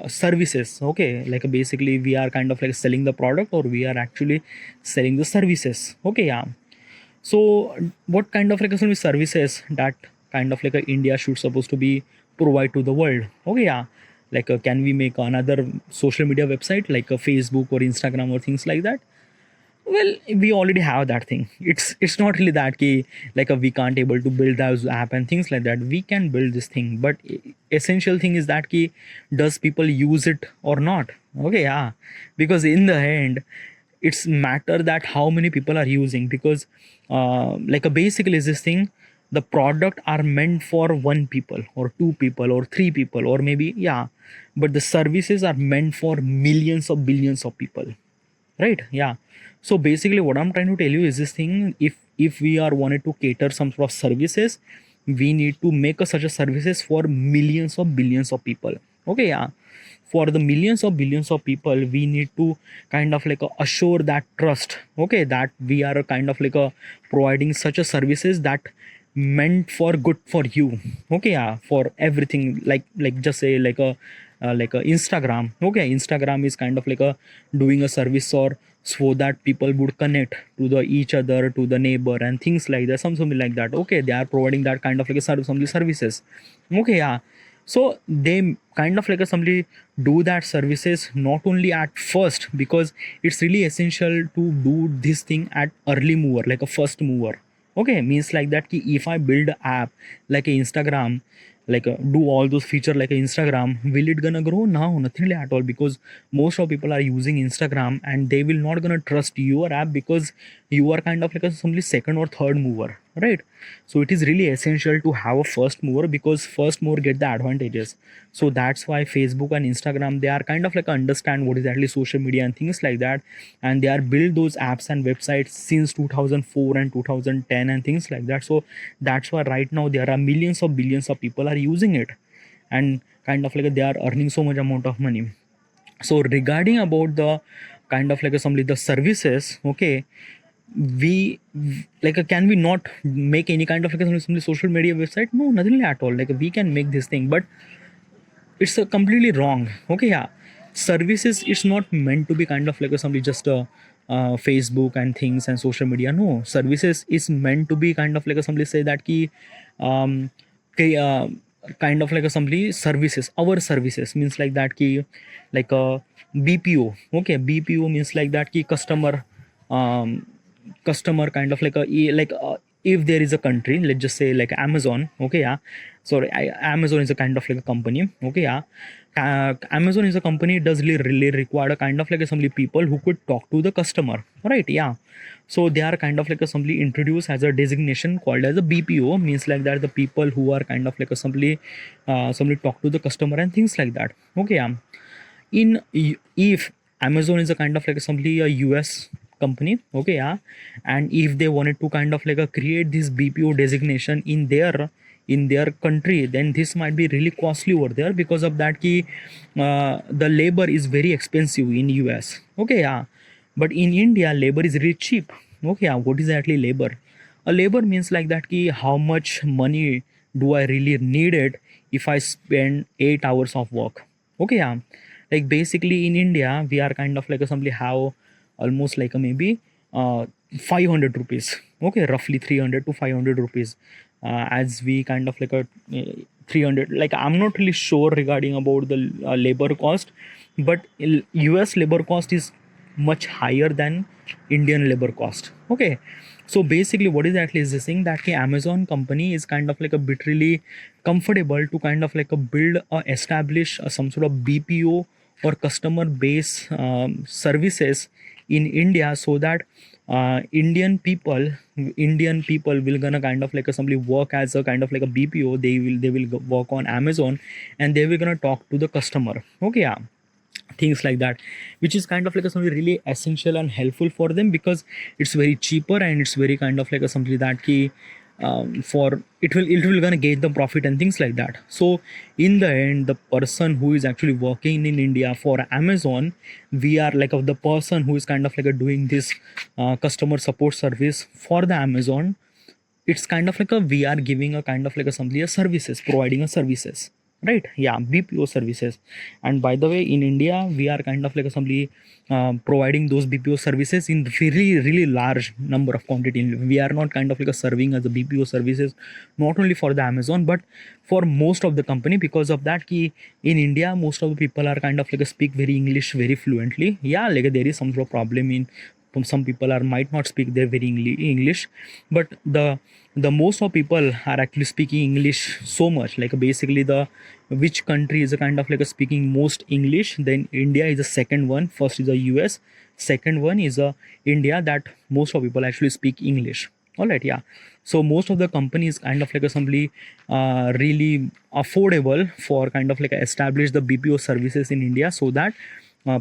Speaker 1: services. Okay, like a basically we are kind of like selling the product, or we are actually selling the services. Okay, yeah. So what kind of like a services that kind of like a India should supposed to be provide to the world? Okay, yeah. Like can we make another social media website like a Facebook or Instagram or things like that? Well, we already have that thing. It's not really that key like we can't able to build those app and things like that. We can build this thing, but essential thing is that key, does people use it or not? Okay, yeah. Because in the end it's matter that how many people are using, because like a basically is this thing, the product are meant for one people or two people or three people or maybe, yeah, but the services are meant for millions of billions of people, right? Yeah. So basically what I'm trying to tell you is this thing: if we are wanted to cater some sort of services, we need to make a, such a services for millions of billions of people. Okay, yeah. For the millions of billions of people, we need to kind of like assure that trust, okay, that we are a kind of like a providing such a services that meant for good for you. Okay, yeah, for everything, like just say like a Instagram. Okay, Instagram is kind of like a doing a service or so that people would connect to the each other, to the neighbor and things like that, something like that. Okay, they are providing that kind of like a service, some services. Okay, yeah. So they kind of like a somebody do that services not only at first, because it's really essential to do this thing at early mover, like a first mover. Okay, means like that ki if I build a app like a Instagram, like do all those feature like a Instagram, will it gonna grow? No, nothing at all, because most of people are using Instagram and they will not gonna trust your app because you are kind of like a simply second or third mover, right? So it is really essential to have a first mover, because first mover get the advantages. So that's why Facebook and Instagram, they are kind of like understand what is actually social media and things like that, and they are build those apps and websites since 2004 and 2010 and things like that. So that's why right now there are millions of billions of people are using it, and kind of like they are earning so much amount of money. So regarding about the kind of like assembly the services, okay, we like can we not make any kind of like some social media website? No, nothing at all. Like we can make this thing, but it's completely wrong. Okay, yeah. Services, it's not meant to be kind of like somebody just Facebook and things and social media. No, services is meant to be kind of like somebody say that ki um ki, kind of like somebody services, our services means like that ki like a BPO. Okay, BPO means like that ki um customer kind of like if there is a country, let's just say like Amazon. Okay, yeah. Sorry, Amazon is a kind of like a company. Okay, yeah. Amazon is a company, does really require a kind of like assembly people who could talk to the customer, right? Yeah. So they are kind of like assembly introduced as a designation called as a BPO, means like that the people who are kind of like assembly somebody talk to the customer and things like that. Okay, yeah. If Amazon is a kind of like simply a US company, okay, yeah, and if they wanted to kind of like create this BPO designation in their country, then this might be really costly over there, because of that ki the labor is very expensive in US. Okay, yeah. But in India labor is really cheap. Okay, yeah. What is actually labor? A labor means like that ki how much money do I really need it if I spend 8 hours of work. Okay, yeah. Like basically in India we are kind of like assembly have almost like a maybe 500 rupees. Okay, roughly 300 to 500 rupees, as we kind of like a 300, like I'm not really sure regarding about the labor cost, but US labor cost is much higher than Indian labor cost. Okay, so basically what is actually is this thing that the Amazon company is kind of like a bit really comfortable to kind of like a build or establish some sort of BPO or customer base services in India, so that Indian people will gonna kind of like a simply work as a kind of like a BPO. They will work on Amazon, and they will gonna talk to the customer. Okay, yeah, things like that, which is kind of like a something really essential and helpful for them, because it's very cheaper and it's very kind of like a something that key for it will gonna gain the profit and things like that. So in the end, the person who is actually working in India for Amazon, we are like of the person who is kind of like a doing this customer support service for the Amazon. It's kind of like a we are giving a kind of like a something a services, providing a services, right? Yeah, BPO services. And by the way, in India we are kind of like a somebody providing those BPO services in really really large number of quantity. We are not kind of like a serving as a BPO services not only for the Amazon but for most of the company, because of that key in India most of the people are kind of like a speak very English very fluently. Yeah, like there is some sort of problem in some people are might not speak their very English, but the most of people are actually speaking English so much. Like basically the which country is a kind of like a speaking most English, then India is the second one. First is the US, second one is India, that most of people actually speak English. All right, yeah. So most of the companies kind of like assembly really affordable for kind of like establish the BPO services in India, so that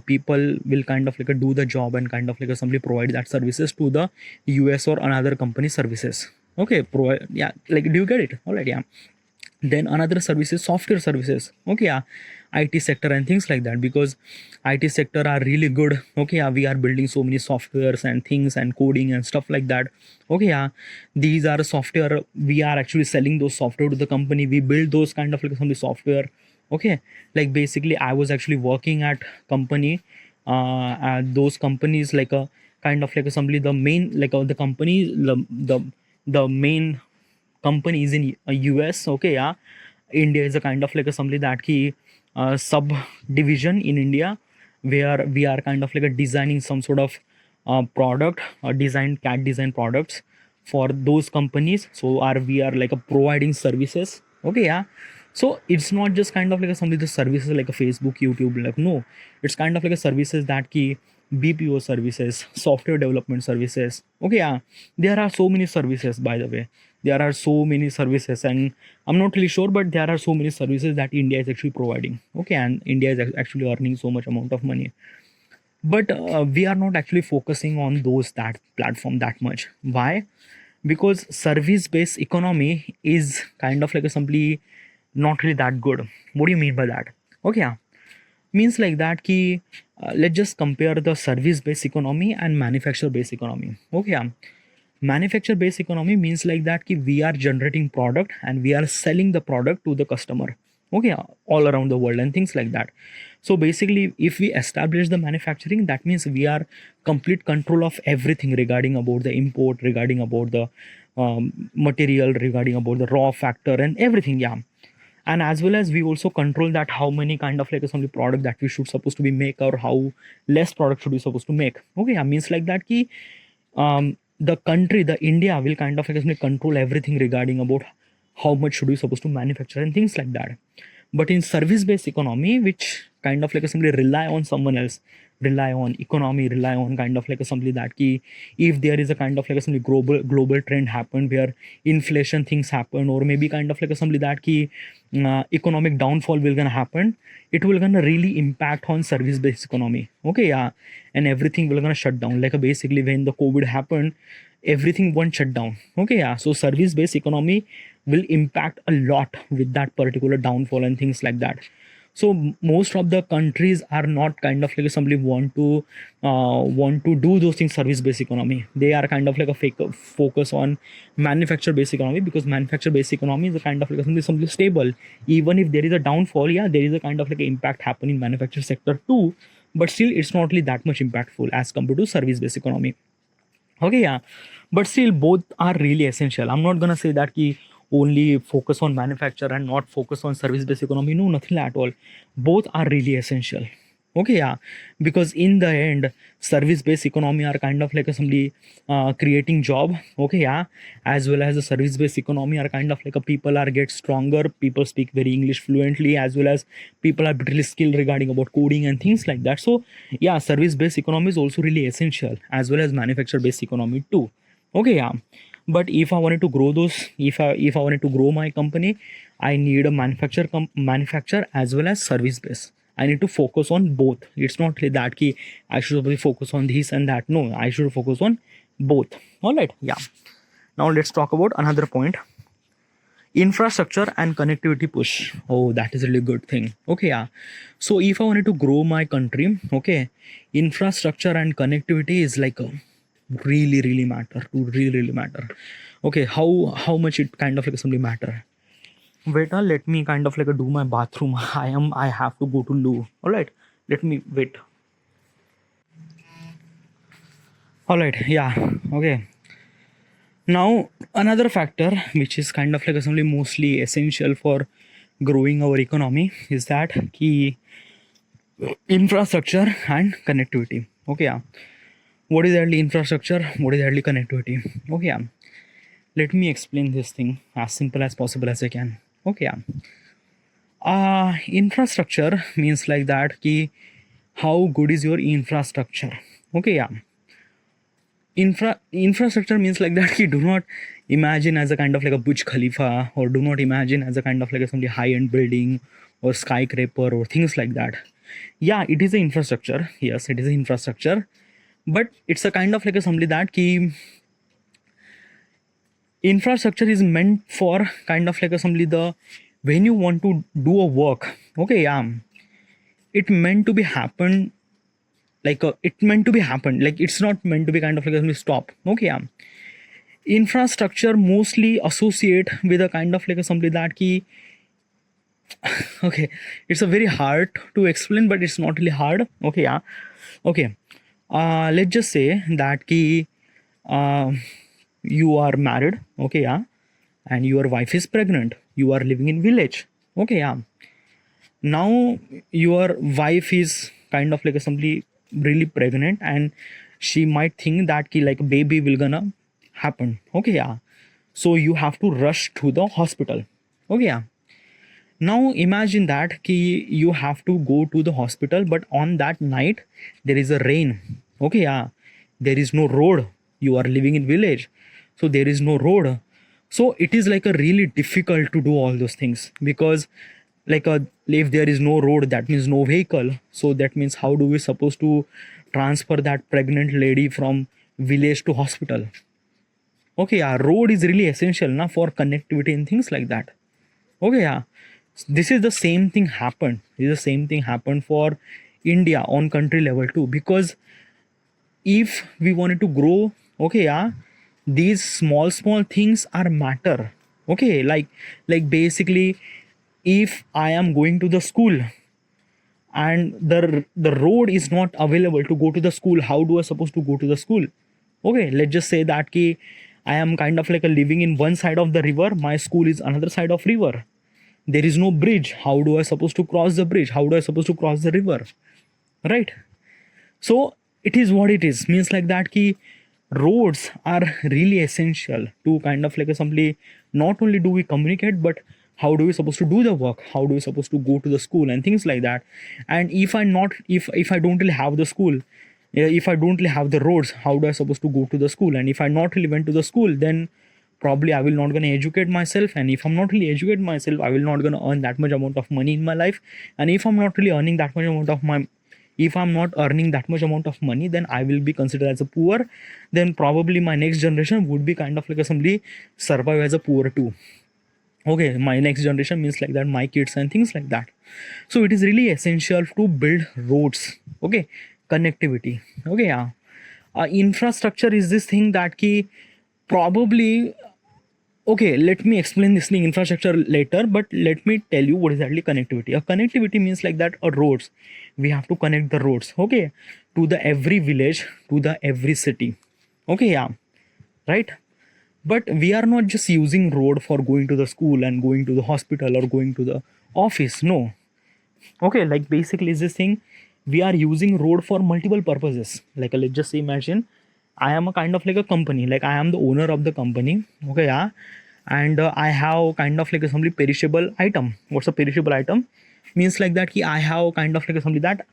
Speaker 1: people will kind of like do the job and kind of like assembly provide that services to the US or another company services. Okay, provide, yeah, like, do you get it? All right, yeah. Then another service is software services. Okay, yeah. IT sector and things like that, because IT sector are really good. Okay, yeah, we are building so many softwares and things and coding and stuff like that. Okay, yeah, these are software, we are actually selling those software to the company, we build those kind of like some software. Okay, like basically I was actually working at company, at those companies, like a kind of like assembly, the main like the company, the main companies in US. Okay, yeah, India is a kind of like a something that key sub division in India, where we are kind of like a designing some sort of product or design CAD design products for those companies. So are we are like a providing services. Okay, yeah. So it's not just kind of like a something the services like a Facebook, YouTube, like no, it's kind of like a services that key BPO services, software development services. Okay, yeah, there are so many services, by the way. There are so many services, and I'm not really sure, but there are so many services that India is actually providing. Okay, and India is actually earning so much amount of money, but we are not actually focusing on those that platform that much. Why? Because service based economy is kind of like a simply not really that good. What do you mean by that? Okay, yeah, means like that ki let's just compare the service based economy and manufacturer based economy. Okay, yeah. Manufacturer based economy means like that ki we are generating product and we are selling the product to the customer. Okay, all around the world and things like that. So basically if we establish the manufacturing, that means we are complete control of everything regarding about the import, regarding about the material, regarding about the raw factor and everything, yeah. And as well as we also control that how many kind of like some product that we should supposed to be make, or how less product should we supposed to make. Okay, yeah, means like that ki the country, the India will kind of like control everything regarding about how much should we supposed to manufacture and things like that. But in service based economy, which kind of like simply rely on someone else, rely on economy, rely on kind of like something that key, if there is a kind of like some global trend happen where inflation things happen, or maybe kind of like something that key economic downfall will gonna happen, it will gonna really impact on service based economy. Okay, yeah. And everything will gonna shut down, like basically when the COVID happened, everything went shut down. Okay, yeah. So service based economy will impact a lot with that particular downfall and things like that. So most of the countries are not kind of like simply want to do those things service based economy. They are kind of like a fake focus on manufacture based economy, because manufacture based economy is a kind of like something stable. Even if there is a downfall, yeah, there is a kind of like impact happening in manufacturing sector too, but still it's not really that much impactful as compared to service based economy. Okay, yeah, but still both are really essential. I'm not gonna say that ki only focus on manufacture and not focus on service based economy. No, nothing at all. Both are really essential. Okay, yeah, because in the end, service based economy are kind of like a somebody creating job. Okay, yeah, as well as the service based economy are kind of like a people are get stronger. People speak very English fluently, as well as people are pretty skilled regarding about coding and things like that. So yeah, service based economy is also really essential, as well as manufacture based economy too. Okay, yeah. But if I wanted to grow those, if I wanted to grow my company, I need a manufacture as well as service base. I need to focus on both. It's not like that key I should only focus on this and that. No, I should focus on both. All right, yeah. Now let's talk about another point: infrastructure and connectivity push. Oh, that is a really good thing. Okay, yeah. So if I wanted to grow my country, okay, infrastructure and connectivity is like a really matter, to really matter. Okay, how much it kind of like something matter. Wait, let me kind of like do my bathroom. I have to go to loo. All right, let me wait. All right, yeah, okay. Now another factor which is kind of like something mostly essential for growing our economy is that key infrastructure and connectivity. Okay, yeah. What is actually infrastructure? What is actually connectivity? Okay, yeah. Let me explain this thing as simple as possible as I can. Okay, yeah. Infrastructure means like that ki how good is your infrastructure. Okay, yeah. Infrastructure means like that. You do not imagine as a kind of like a Burj Khalifa, or do not imagine as a kind of like a some high end building or skyscraper or things like that. Yeah, it is an infrastructure. Yes, it is an infrastructure, but it's a kind of like a somebody that ki infrastructure is meant for kind of like a somebody the when you want to do a work. Okay, yeah, it meant to be happen like it meant to be happen, like it's not meant to be kind of like a stop. Okay, yeah, infrastructure mostly associate with a kind of like a somebody that key. Okay, it's a very hard to explain, but it's not really hard. Okay, yeah, okay, let's just say that key, uh, you are married. Okay, yeah, and your wife is pregnant, you are living in village. Okay, yeah, now your wife is kind of like a somebody really pregnant, and she might think that ki like baby will gonna happen. Okay, yeah, so you have to rush to the hospital. Okay, yeah, now imagine that ki you have to go to the hospital, but on that night there is a rain. Okay, yeah, there is no road, you are living in village, so there is no road. So it is like a really difficult to do all those things, because like if there is no road, that means no vehicle, so that means how do we supposed to transfer that pregnant lady from village to hospital? Okay, yeah, road is really essential na for connectivity and things like that. Okay, yeah, this is the same thing happened. This is the same thing happened for India on country level too, because if we wanted to grow, okay, yeah, these small things are matter. Okay, like basically, if I am going to the school and the road is not available to go to the school, how do I supposed to go to the school? Okay, let's just say that ki I am kind of like a living in one side of the river, my school is another side of river, there is no bridge, how do I supposed to cross the bridge, how do I supposed to cross the river, right? So it is what it is, means like that ki roads are really essential to kind of like a somebody, not only do we communicate, but how do we supposed to do the work, how do we supposed to go to the school and things like that. And if I not if I don't really have the school, if I don't really have the roads, how do I supposed to go to the school? And if I not really went to the school, then probably I will not gonna educate myself, and if I'm not really educate myself, I will not gonna earn that much amount of money in my life. And if I'm not really earning that much amount of my, if I'm not earning that much amount of money, then I will be considered as a poor. Then probably my next generation would be kind of like a somebody survive as a poor too. Okay, my next generation means like that my kids and things like that. So it is really essential to build roads. Okay, connectivity. Okay, yeah, infrastructure is this thing that key probably, okay, let me explain this thing infrastructure later, but let me tell you what is actually connectivity. A connectivity means like that a roads, we have to connect the roads, okay, to the every village, to the every city. Okay, yeah, right, but we are not just using road for going to the school and going to the hospital or going to the office, no. Okay, like basically is this thing, we are using road for multiple purposes. Like let's just imagine I am a kind of like a company, like I am the owner of the company. Okay, yeah, and I have kind of like a somebody perishable item. What's a perishable item? Means like that ki I have kind of like a somebody that,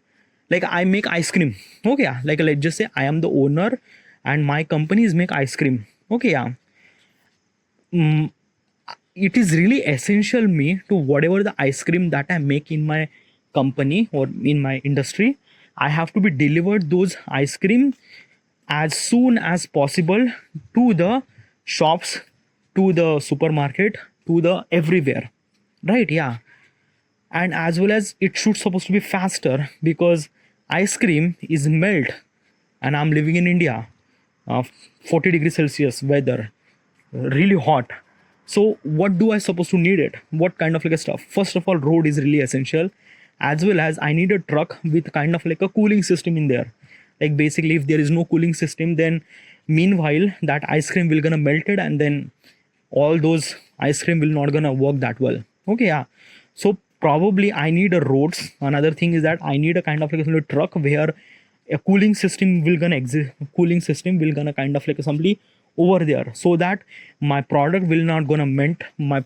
Speaker 1: like I make ice cream. Okay, yeah, like let's just say I am the owner and my company is make ice cream. Okay, yeah, mm, it is really essential me to whatever the ice cream that I make in my company or in my industry, I have to be delivered those ice cream as soon as possible to the shops, to the supermarket, to the everywhere, right? Yeah, and as well as it should supposed to be faster, because ice cream is melt, and I'm living in India, uh, 40 degrees Celsius weather, really hot. So what do I supposed to need it? What kind of like a stuff? First of all, road is really essential, as well as I need a truck with kind of like a cooling system in there. Like basically, if there is no cooling system, then meanwhile that ice cream will gonna melt it, and then all those ice cream will not gonna work that well. Okay, yeah. So probably I need a roads. Another thing is that I need a kind of like a little truck where a cooling system will gonna exist. Cooling system will gonna kind of like assembly over there, so that my product will not gonna melt, my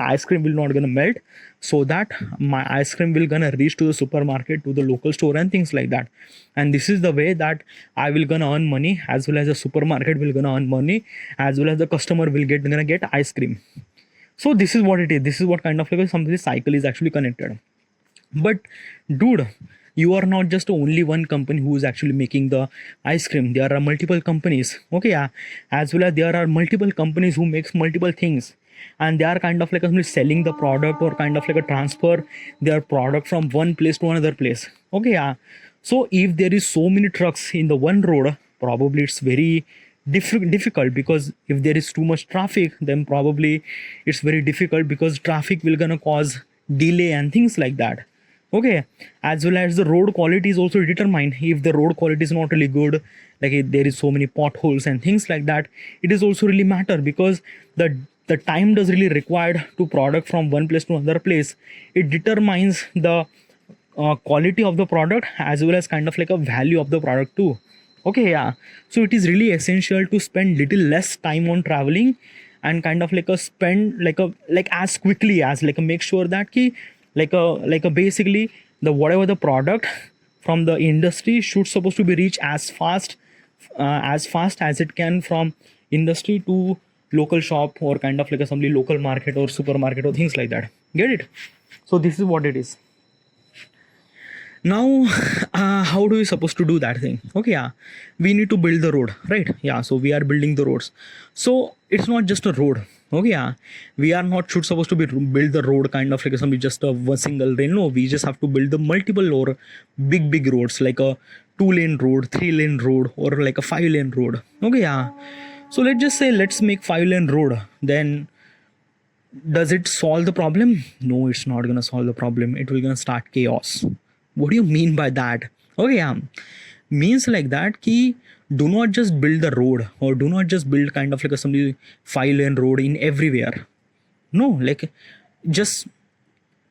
Speaker 1: ice cream will not gonna melt, so that my ice cream will gonna reach to the supermarket, to the local store and things like that. And this is the way that I will gonna earn money, as well as the supermarket will gonna earn money, as well as the customer will gonna get ice cream. So this is what it is. This is what kind of like something cycle is actually connected. But dude, you are not just only one company who is actually making the ice cream. There are multiple companies. Okay, yeah. As well as there are multiple companies who makes multiple things, and they are kind of like selling the product, or kind of like a transfer their product from one place to another place. Okay, yeah. So if there is so many trucks in the one road, probably it's very difficult, because if there is too much traffic, then probably it's very difficult, because traffic will gonna cause delay and things like that. Okay, as well as the road quality is also determined. If the road quality is not really good, like if there is so many potholes and things like that, it is also really matter, because the time does really required to product from one place to another place. It determines the quality of the product, as well as kind of like a value of the product too. Okay, yeah. So it is really essential to spend little less time on traveling, and kind of like a spend like as quickly as like a make sure that ki like a basically the whatever the product from the industry should supposed to be reached as fast as it can from industry to local shop, or kind of like a some local market or supermarket or things like that. Get it? So this is what it is. Now how do we supposed to do that thing? Okay, yeah, we need to build the road, right? Yeah, so we are building the roads. So it's not just a road. Okay, yeah, we are not should supposed to be build the road kind of like something just a one single lane. No, we just have to build the multiple or big roads, like a 2-lane road, 3-lane road, or like a 5-lane road. Okay, yeah. So let's just say let's make 5-lane road. Then does it solve the problem? No, it's not gonna solve the problem. It will gonna start chaos. What do you mean by that? Okay, yeah, means like that ki do not just build the road, or do not just build kind of like a some 5-lane road in everywhere. No, like just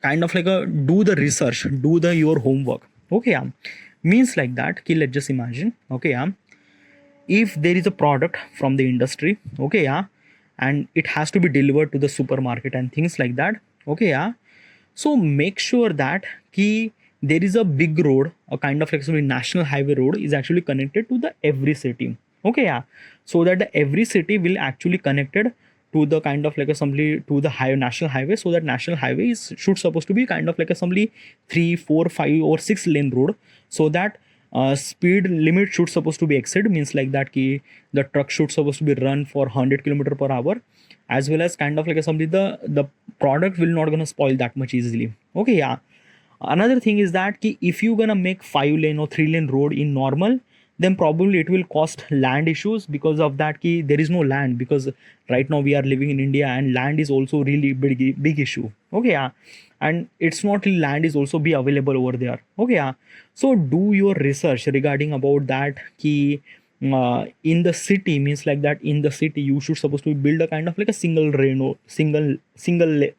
Speaker 1: kind of like a do the research, do the your homework. Okay, yeah, means like that ki let's just imagine. Okay, yeah, if there is a product from the industry. Okay, yeah, and it has to be delivered to the supermarket and things like that. Okay, yeah, so make sure that ki there is a big road, a kind of like national highway road is actually connected to the every city. Okay, yeah, so that the every city will actually connected to the kind of like assembly to the higher national highway, so that national highway is should supposed to be kind of like assembly 3, 4, 5 or 6-lane road, so that speed limit should supposed to be exceed, means like that ki the truck should supposed to be run for 100 km per hour, as well as kind of like assembly the product will not gonna spoil that much easily. Okay, yeah. Another thing is that ki if you gonna make 5-lane or 3-lane road in normal, then probably it will cost land issues, because of that ki there is no land, because right now we are living in India and land is also really big issue. Okay, yeah, and it's not really land is also be available over there. Okay, yeah, so do your research regarding about that ki in the city, means like that in the city you should supposed to build a kind of like a single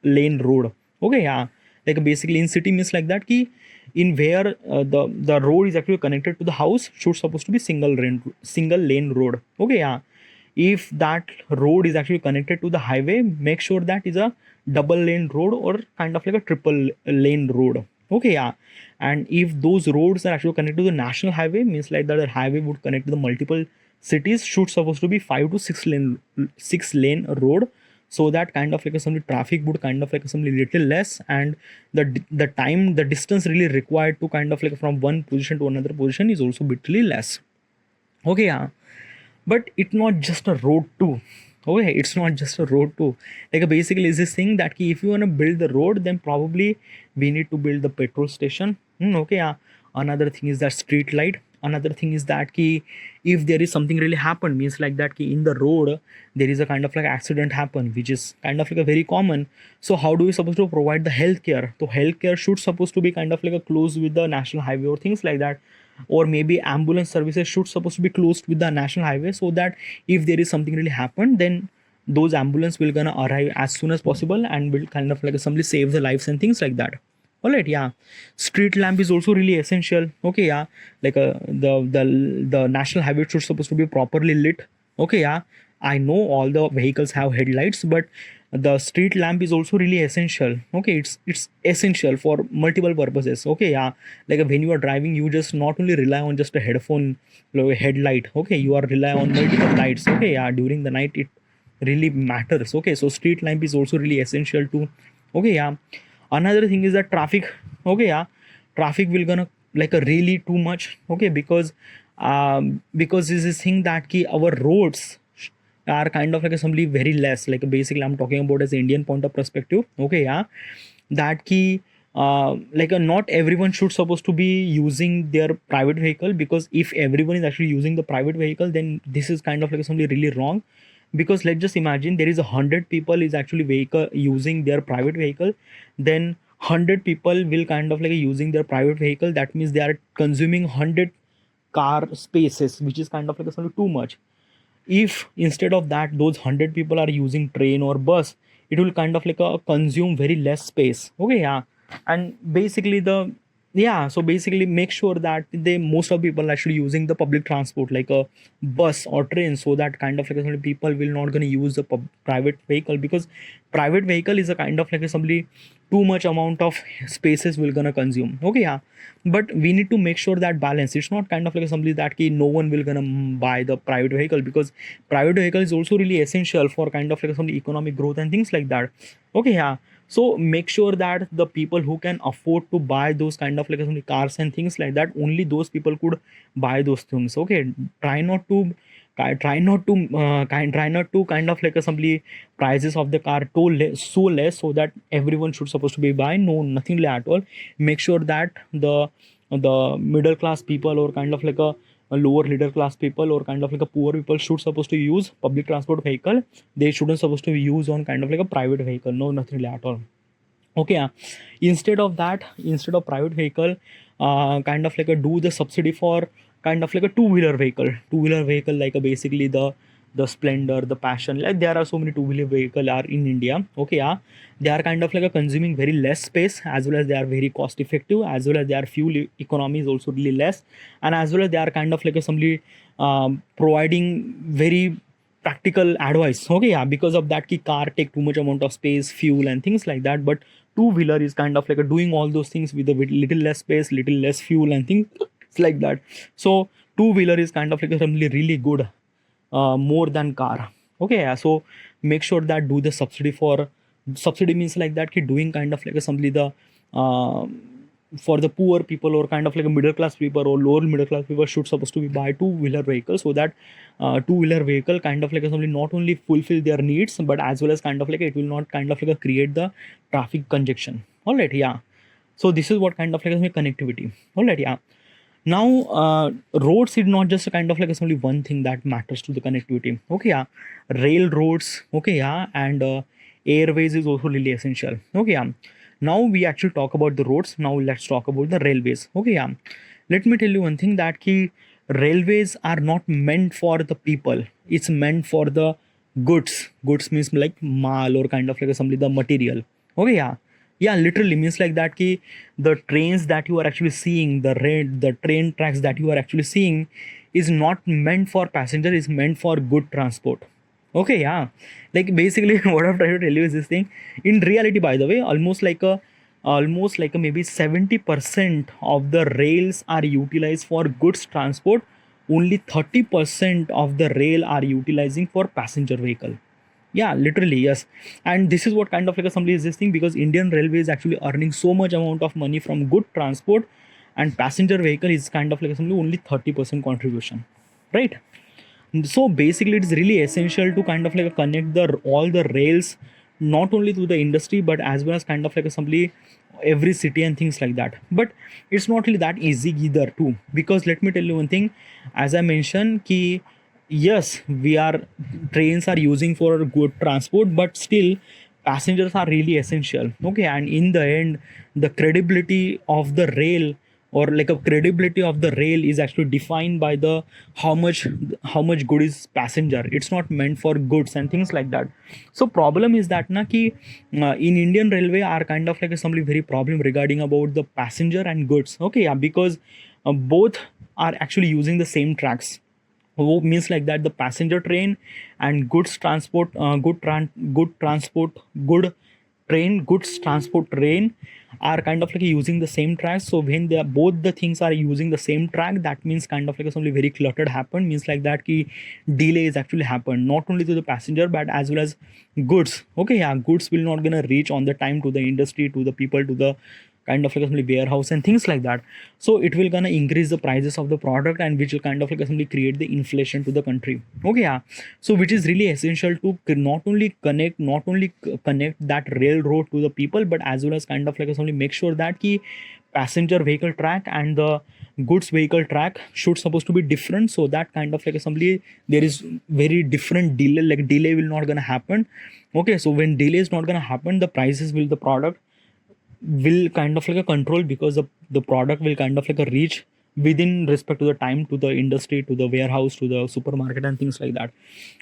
Speaker 1: lane road. Okay, yeah, like basically in city means like that ki in where the road is actually connected to the house should supposed to be single lane road. Okay, yeah, if that road is actually connected to the highway, make sure that is a double lane road, or kind of like a triple lane road. Okay, yeah, and if those roads are actually connected to the national highway, means like that the highway would connect to the multiple cities, should supposed to be 5 to 6 lane road, so that kind of like some traffic would kind of like some little less, and the time, the distance really required to kind of like from one position to another position is also bitly less. Okay, yeah, but it's not just a road too. Okay, it's not just a road too. Like basically is this thing that ki if you want to build the road, then probably we need to build the petrol station. Okay, yeah. Another thing is that street light. Another thing is that ki if there is something really happened, means like that ki in the road there is a kind of like accident happen, which is kind of like a very common. So how do we supposed to provide the healthcare? So healthcare should supposed to be kind of like a close with the national highway or things like that, or maybe ambulance services should supposed to be closed with the national highway, so that if there is something really happened, then those ambulance will gonna arrive as soon as possible and will kind of like assembly save the lives and things like that. All right, yeah. Street lamp is also really essential. Okay, yeah, like the national highway should supposed to be properly lit. Okay, yeah, I know all the vehicles have headlights, but the street lamp is also really essential. Okay, it's essential for multiple purposes. Okay, yeah, like when you are driving, you just not only rely on just a headphone, headlight. Okay, you are rely on multiple lights. Okay, yeah, during the night it really matters. Okay, so street lamp is also really essential too. Okay, yeah, another thing is that traffic. Okay, yeah, traffic will gonna like a really too much. Okay, because this is thing that ki our roads are kind of like assembly very less, like basically I'm talking about as Indian point of perspective. Okay, yeah, that key not everyone should supposed to be using their private vehicle, because if everyone is actually using the private vehicle, then this is kind of like something really wrong. Because let's just imagine there is 100 people is actually vehicle using their private vehicle, then 100 people will kind of like using their private vehicle, that means they are consuming 100 car spaces, which is kind of like something too much. If instead of that those 100 people are using train or bus, it will kind of like consume very less space. Okay, yeah, and basically the yeah, so basically make sure that they most of people actually using the public transport like a bus or train, so that kind of like people will not going to use the private vehicle, because private vehicle is a kind of like somebody too much amount of spaces will gonna consume. Okay, yeah, but we need to make sure that balance, it's not kind of like somebody that ki no one will gonna buy the private vehicle, because private vehicle is also really essential for kind of like some economic growth and things like that. Okay, yeah, so make sure that the people who can afford to buy those kind of like some cars and things like that, only those people could buy those things. Okay, try not to try not to kind of like assembly prices of the car so less, so that everyone should supposed to be buying, no, nothing like at all. Make sure that the middle class people or kind of like a lower middle class people or kind of like a poor people should supposed to use public transport vehicle. They shouldn't supposed to use on kind of like a private vehicle, no, nothing like at all. Okay, instead of that, instead of private vehicle, kind of like a do the subsidy for kind of like a two-wheeler vehicle, like a basically the Splendor, the Passion, like there are so many two-wheeler vehicle are in India. Okay, yeah, they are kind of like a consuming very less space, as well as they are very cost effective, as well as their fuel economy is also really less, and as well as they are kind of like a somebody providing very practical advice. Okay, yeah, because of that ki car take too much amount of space, fuel and things like that, but two-wheeler is kind of like a doing all those things with a little less space, little less fuel and things like that. So two-wheeler is kind of like a really really good, more than car. Okay, yeah, so make sure that do the subsidy for, subsidy means like that ki doing kind of like a simply the uh, for the poor people or kind of like a middle class people or lower middle class people should supposed to be buy two-wheeler vehicle, so that two-wheeler vehicle kind of like somebody not only fulfill their needs, but as well as kind of like it will not kind of like create the traffic congestion. All right, yeah, so this is what kind of like connectivity. All right, yeah, now roads is not just a kind of like only one thing that matters to the connectivity. Okay, yeah, railroads. Okay, yeah, and airways is also really essential. Okay, yeah, now we actually talk about the roads, now let's talk about the railways. Okay, yeah, let me tell you one thing, that key railways are not meant for the people, it's meant for the goods means like mal or kind of like assembly the material. Okay, yeah, yeah, literally means like that ki the trains that you are actually seeing, the train tracks that you are actually seeing is not meant for passenger, is meant for good transport. Okay, yeah, like basically what I'm trying to tell you is this thing. In reality, by the way, almost like a maybe 70% of the rails are utilized for goods transport, only 30% of the rail are utilizing for passenger vehicle. Yeah, literally, yes. And this is what kind of like assembly is this thing, because Indian Railway is actually earning so much amount of money from good transport, and passenger vehicle is kind of like assembly only 30% contribution, right? So basically it's really essential to kind of like connect the all the rails, not only to the industry but as well as kind of like assembly every city and things like that. But it's not really that easy either too, because let me tell you one thing, as I mentioned ki yes, we are trains are using for good transport, but still passengers are really essential. Okay, and in the end the credibility of the rail, or like a credibility of the rail, is actually defined by the how much good is passenger, it's not meant for goods and things like that. So problem is that na ki in Indian Railway are kind of like some very problem regarding about the passenger and goods. Okay, yeah, because both are actually using the same tracks. Means like that the passenger train and goods transport, good train, goods transport train are kind of like using the same track. So when they are both the things are using the same track, that means kind of like something very cluttered happen. Means like that ki delays actually happen, not only to the passenger but as well as goods. Okay, yeah, goods will not gonna reach on the time to the industry, to the people, to the kind of like assembly warehouse and things like that. So it will gonna increase the prices of the product, and which will kind of like assembly create the inflation to the country. Okay, yeah. So which is really essential to not only connect that railroad to the people, but as well as kind of like assembly make sure that ki passenger vehicle track and the goods vehicle track should supposed to be different, so that kind of like assembly there is very different delay, like delay will not gonna happen. Okay, so when delay is not gonna happen, the prices will the product will kind of like a control, because the product will kind of like a reach within respect to the time to the industry, to the warehouse, to the supermarket and things like that.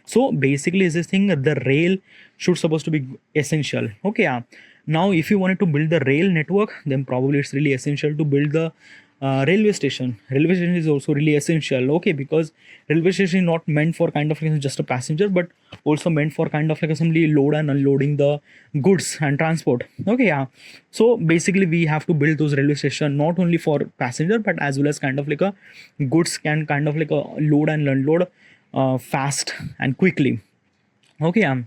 Speaker 1: So basically is this thing that the rail should supposed to be essential. Okay, yeah. Now if you wanted to build the rail network, then probably it's really essential to build the railway station. Railway station is also really essential. Okay, because railway station is not meant for kind of like just a passenger, but also meant for kind of like assembly load and unloading the goods and transport. Okay, yeah. So basically we have to build those railway station not only for passenger, but as well as kind of like a goods can kind of like a load and unload fast and quickly. Okay, yeah.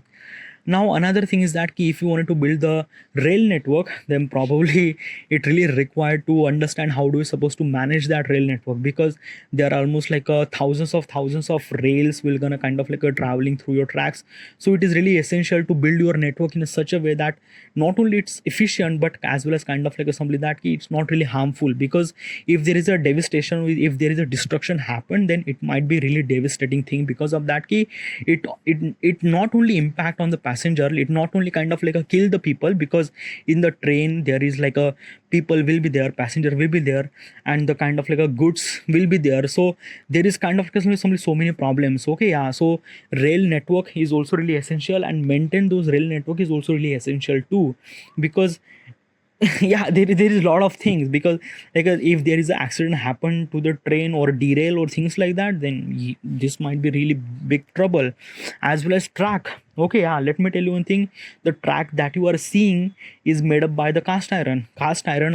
Speaker 1: Now another thing is that if you wanted to build the rail network, then probably it really required to understand how do you supposed to manage that rail network, because there are almost like thousands of rails will gonna kind of like a traveling through your tracks. So it is really essential to build your network in a such a way that not only it's efficient, but as well as kind of like a something that it's not really harmful. Because if there is a devastation, if there is a destruction happen, then it might be really devastating thing. Because of that key, it not only impact on the passenger, it not only kind of like a kill the people, because in the train there is like a people will be there, passenger will be there, and the kind of like a goods will be there. So there is kind of so many problems. Okay, yeah. So rail network is also really essential, and maintain those rail network is also really essential too, because yeah, there is a lot of things. Because like if there is an accident happen to the train or derail or things like that, then this might be really big trouble. As well as track. Okay, yeah, let me tell you one thing. The track that you are seeing is made up by the cast iron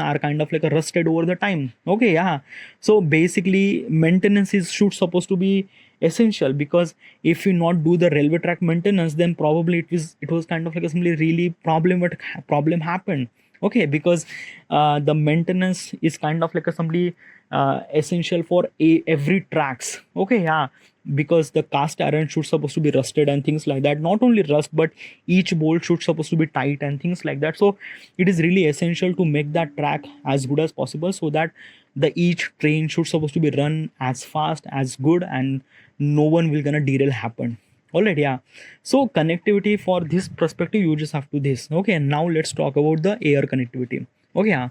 Speaker 1: are kind of like a rusted over the time. Okay, yeah. So basically maintenance is should supposed to be essential, because if you not do the railway track maintenance, then probably it was kind of like a simply really problem happened. Okay, because the maintenance is kind of like a simply essential for every tracks. Okay, yeah. Because the cast iron should supposed to be rusted and things like that. Not only rust, but each bolt should supposed to be tight and things like that. So it is really essential to make that track as good as possible, so that the each train should supposed to be run as fast as good, and no one will gonna derail happen. All right, yeah. So connectivity for this perspective, you just have to this. Okay, and now let's talk about the air connectivity. Okay, yeah.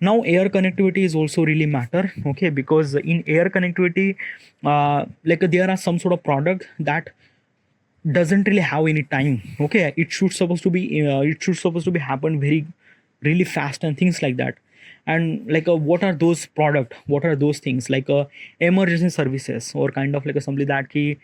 Speaker 1: Now air connectivity is also really matter. Okay, because in air connectivity, like there are some sort of product that doesn't really have any time. Okay, it should supposed to be happen very really fast and things like that. And like what are those product, what are those things, like emergency services, or kind of like a something that key.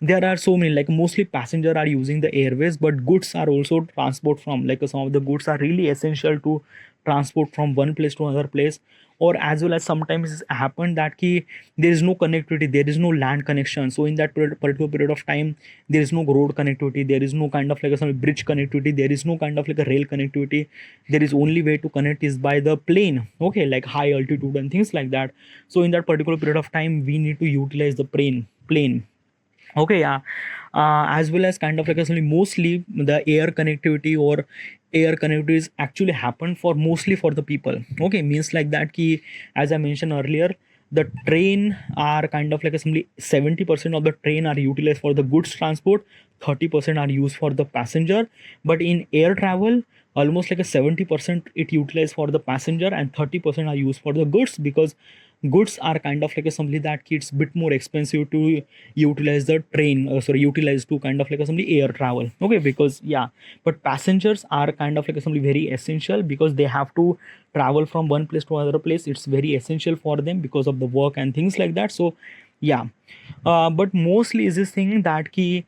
Speaker 1: There are so many, like mostly passenger are using the airways, but goods are also transport from, like some of the goods are really essential to transport from one place to another place. Or as well as sometimes it's happened that ki there is no connectivity, there is no land connection. So in that particular period of time, there is no road connectivity, there is no kind of like a some bridge connectivity, there is no kind of like a rail connectivity. There is only way to connect is by the plane. Okay, like high altitude and things like that. So in that particular period of time, we need to utilize the plane. Okay, yeah. As well as kind of like actually mostly the air connectivity, or air connectivity is actually happen for mostly for the people. Okay, means like that key, as I mentioned earlier, the train are kind of like assembly 70% of the train are utilized for the goods transport, 30% are used for the passenger. But in air travel, almost like a 70% it utilized for the passenger, and 30% are used for the goods, because goods are kind of like a something that it's bit more expensive to utilize the train, utilize to kind of like a something air travel. Okay, because yeah, but passengers are kind of like a something very essential, because they have to travel from one place to another place. It's very essential for them because of the work and things like that. So Yeah, but mostly is this thing that ki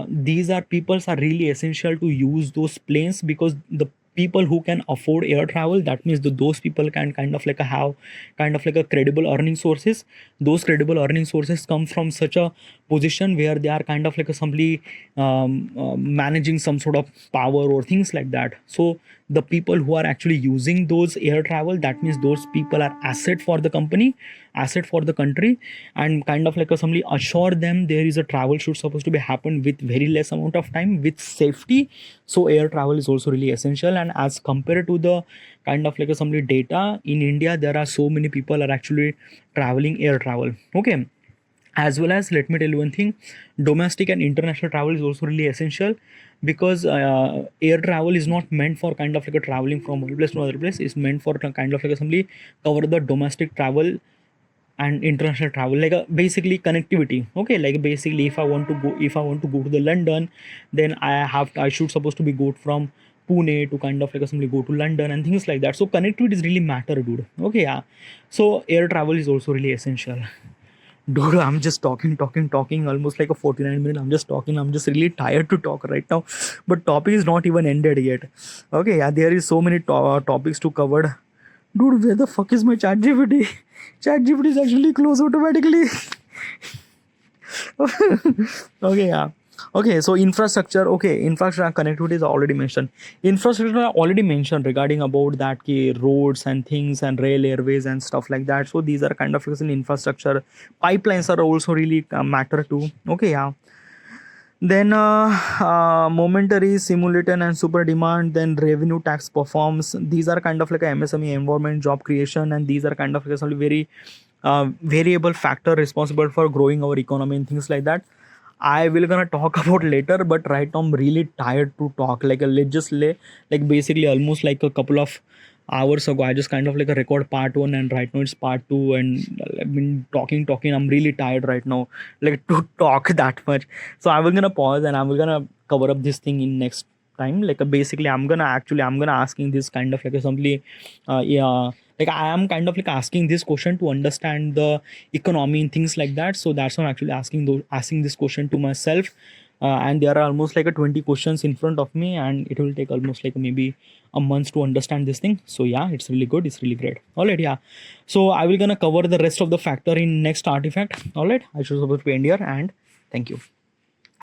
Speaker 1: these are peoples are really essential to use those planes, because the people who can afford air travel, that means those people can kind of like a have kind of like a credible earning sources. Those credible earning sources come from such a position where they are kind of like a simply managing some sort of power or things like that. So the people who are actually using those air travel, that means those people are asset for the company, asset for the country, and kind of like a simply assure them there is a travel should supposed to be happen with very less amount of time with safety. So air travel is also really essential. And as compared to the kind of like a simply data in India, there are so many people are actually traveling air travel. Okay, as well as let me tell you one thing, domestic and international travel is also really essential, because air travel is not meant for kind of like a traveling from one place to another place. It's meant for kind of like a simply cover the domestic travel and international travel, like basically connectivity. Okay, like basically if I want to go to the London, then I should supposed to be go from Pune to kind of like simply go to London and things like that. So connectivity is really matter, dude. Okay, yeah. So air travel is also really essential. Dude, I'm just talking almost like a 49 minute. I'm just talking. I'm just really tired to talk right now. But topic is not even ended yet. Okay, yeah, there is so many topics to cover. Dude, where the fuck is my chat GPT? Chat GPT is actually closed automatically. Okay, yeah. Okay, so infrastructure. Okay, infrastructure and connectivity is already mentioned. Infrastructure I already mentioned regarding about that ki roads and things and rail airways and stuff like that. So these are kind of an infrastructure. Pipelines are also really matter too. Okay, yeah. Then momentary, simulated and super demand, then revenue tax performs. These are kind of like a MSME environment, job creation, and these are kind of like a very variable factor responsible for growing our economy and things like that. I will gonna talk about later, but right now I'm really tired to talk. Like let's just lay like basically almost like a couple of hours ago, I just kind of like a record part one, and right now it's part two, and I've been talking. I'm really tired right now, like to talk that much. So I will gonna pause and I'm gonna cover up this thing in next time. Like basically, I'm gonna asking this kind of like a simply, yeah. Like I am kind of like asking this question to understand the economy and things like that. So that's why I'm actually asking this question to myself. And there are almost like a 20 questions in front of me, and it will take almost like maybe a month to understand this thing. So yeah, it's really good, it's really great. All right, yeah. So I will gonna cover the rest of the factor in next artifact. All right, I should supposed to end here, and thank you.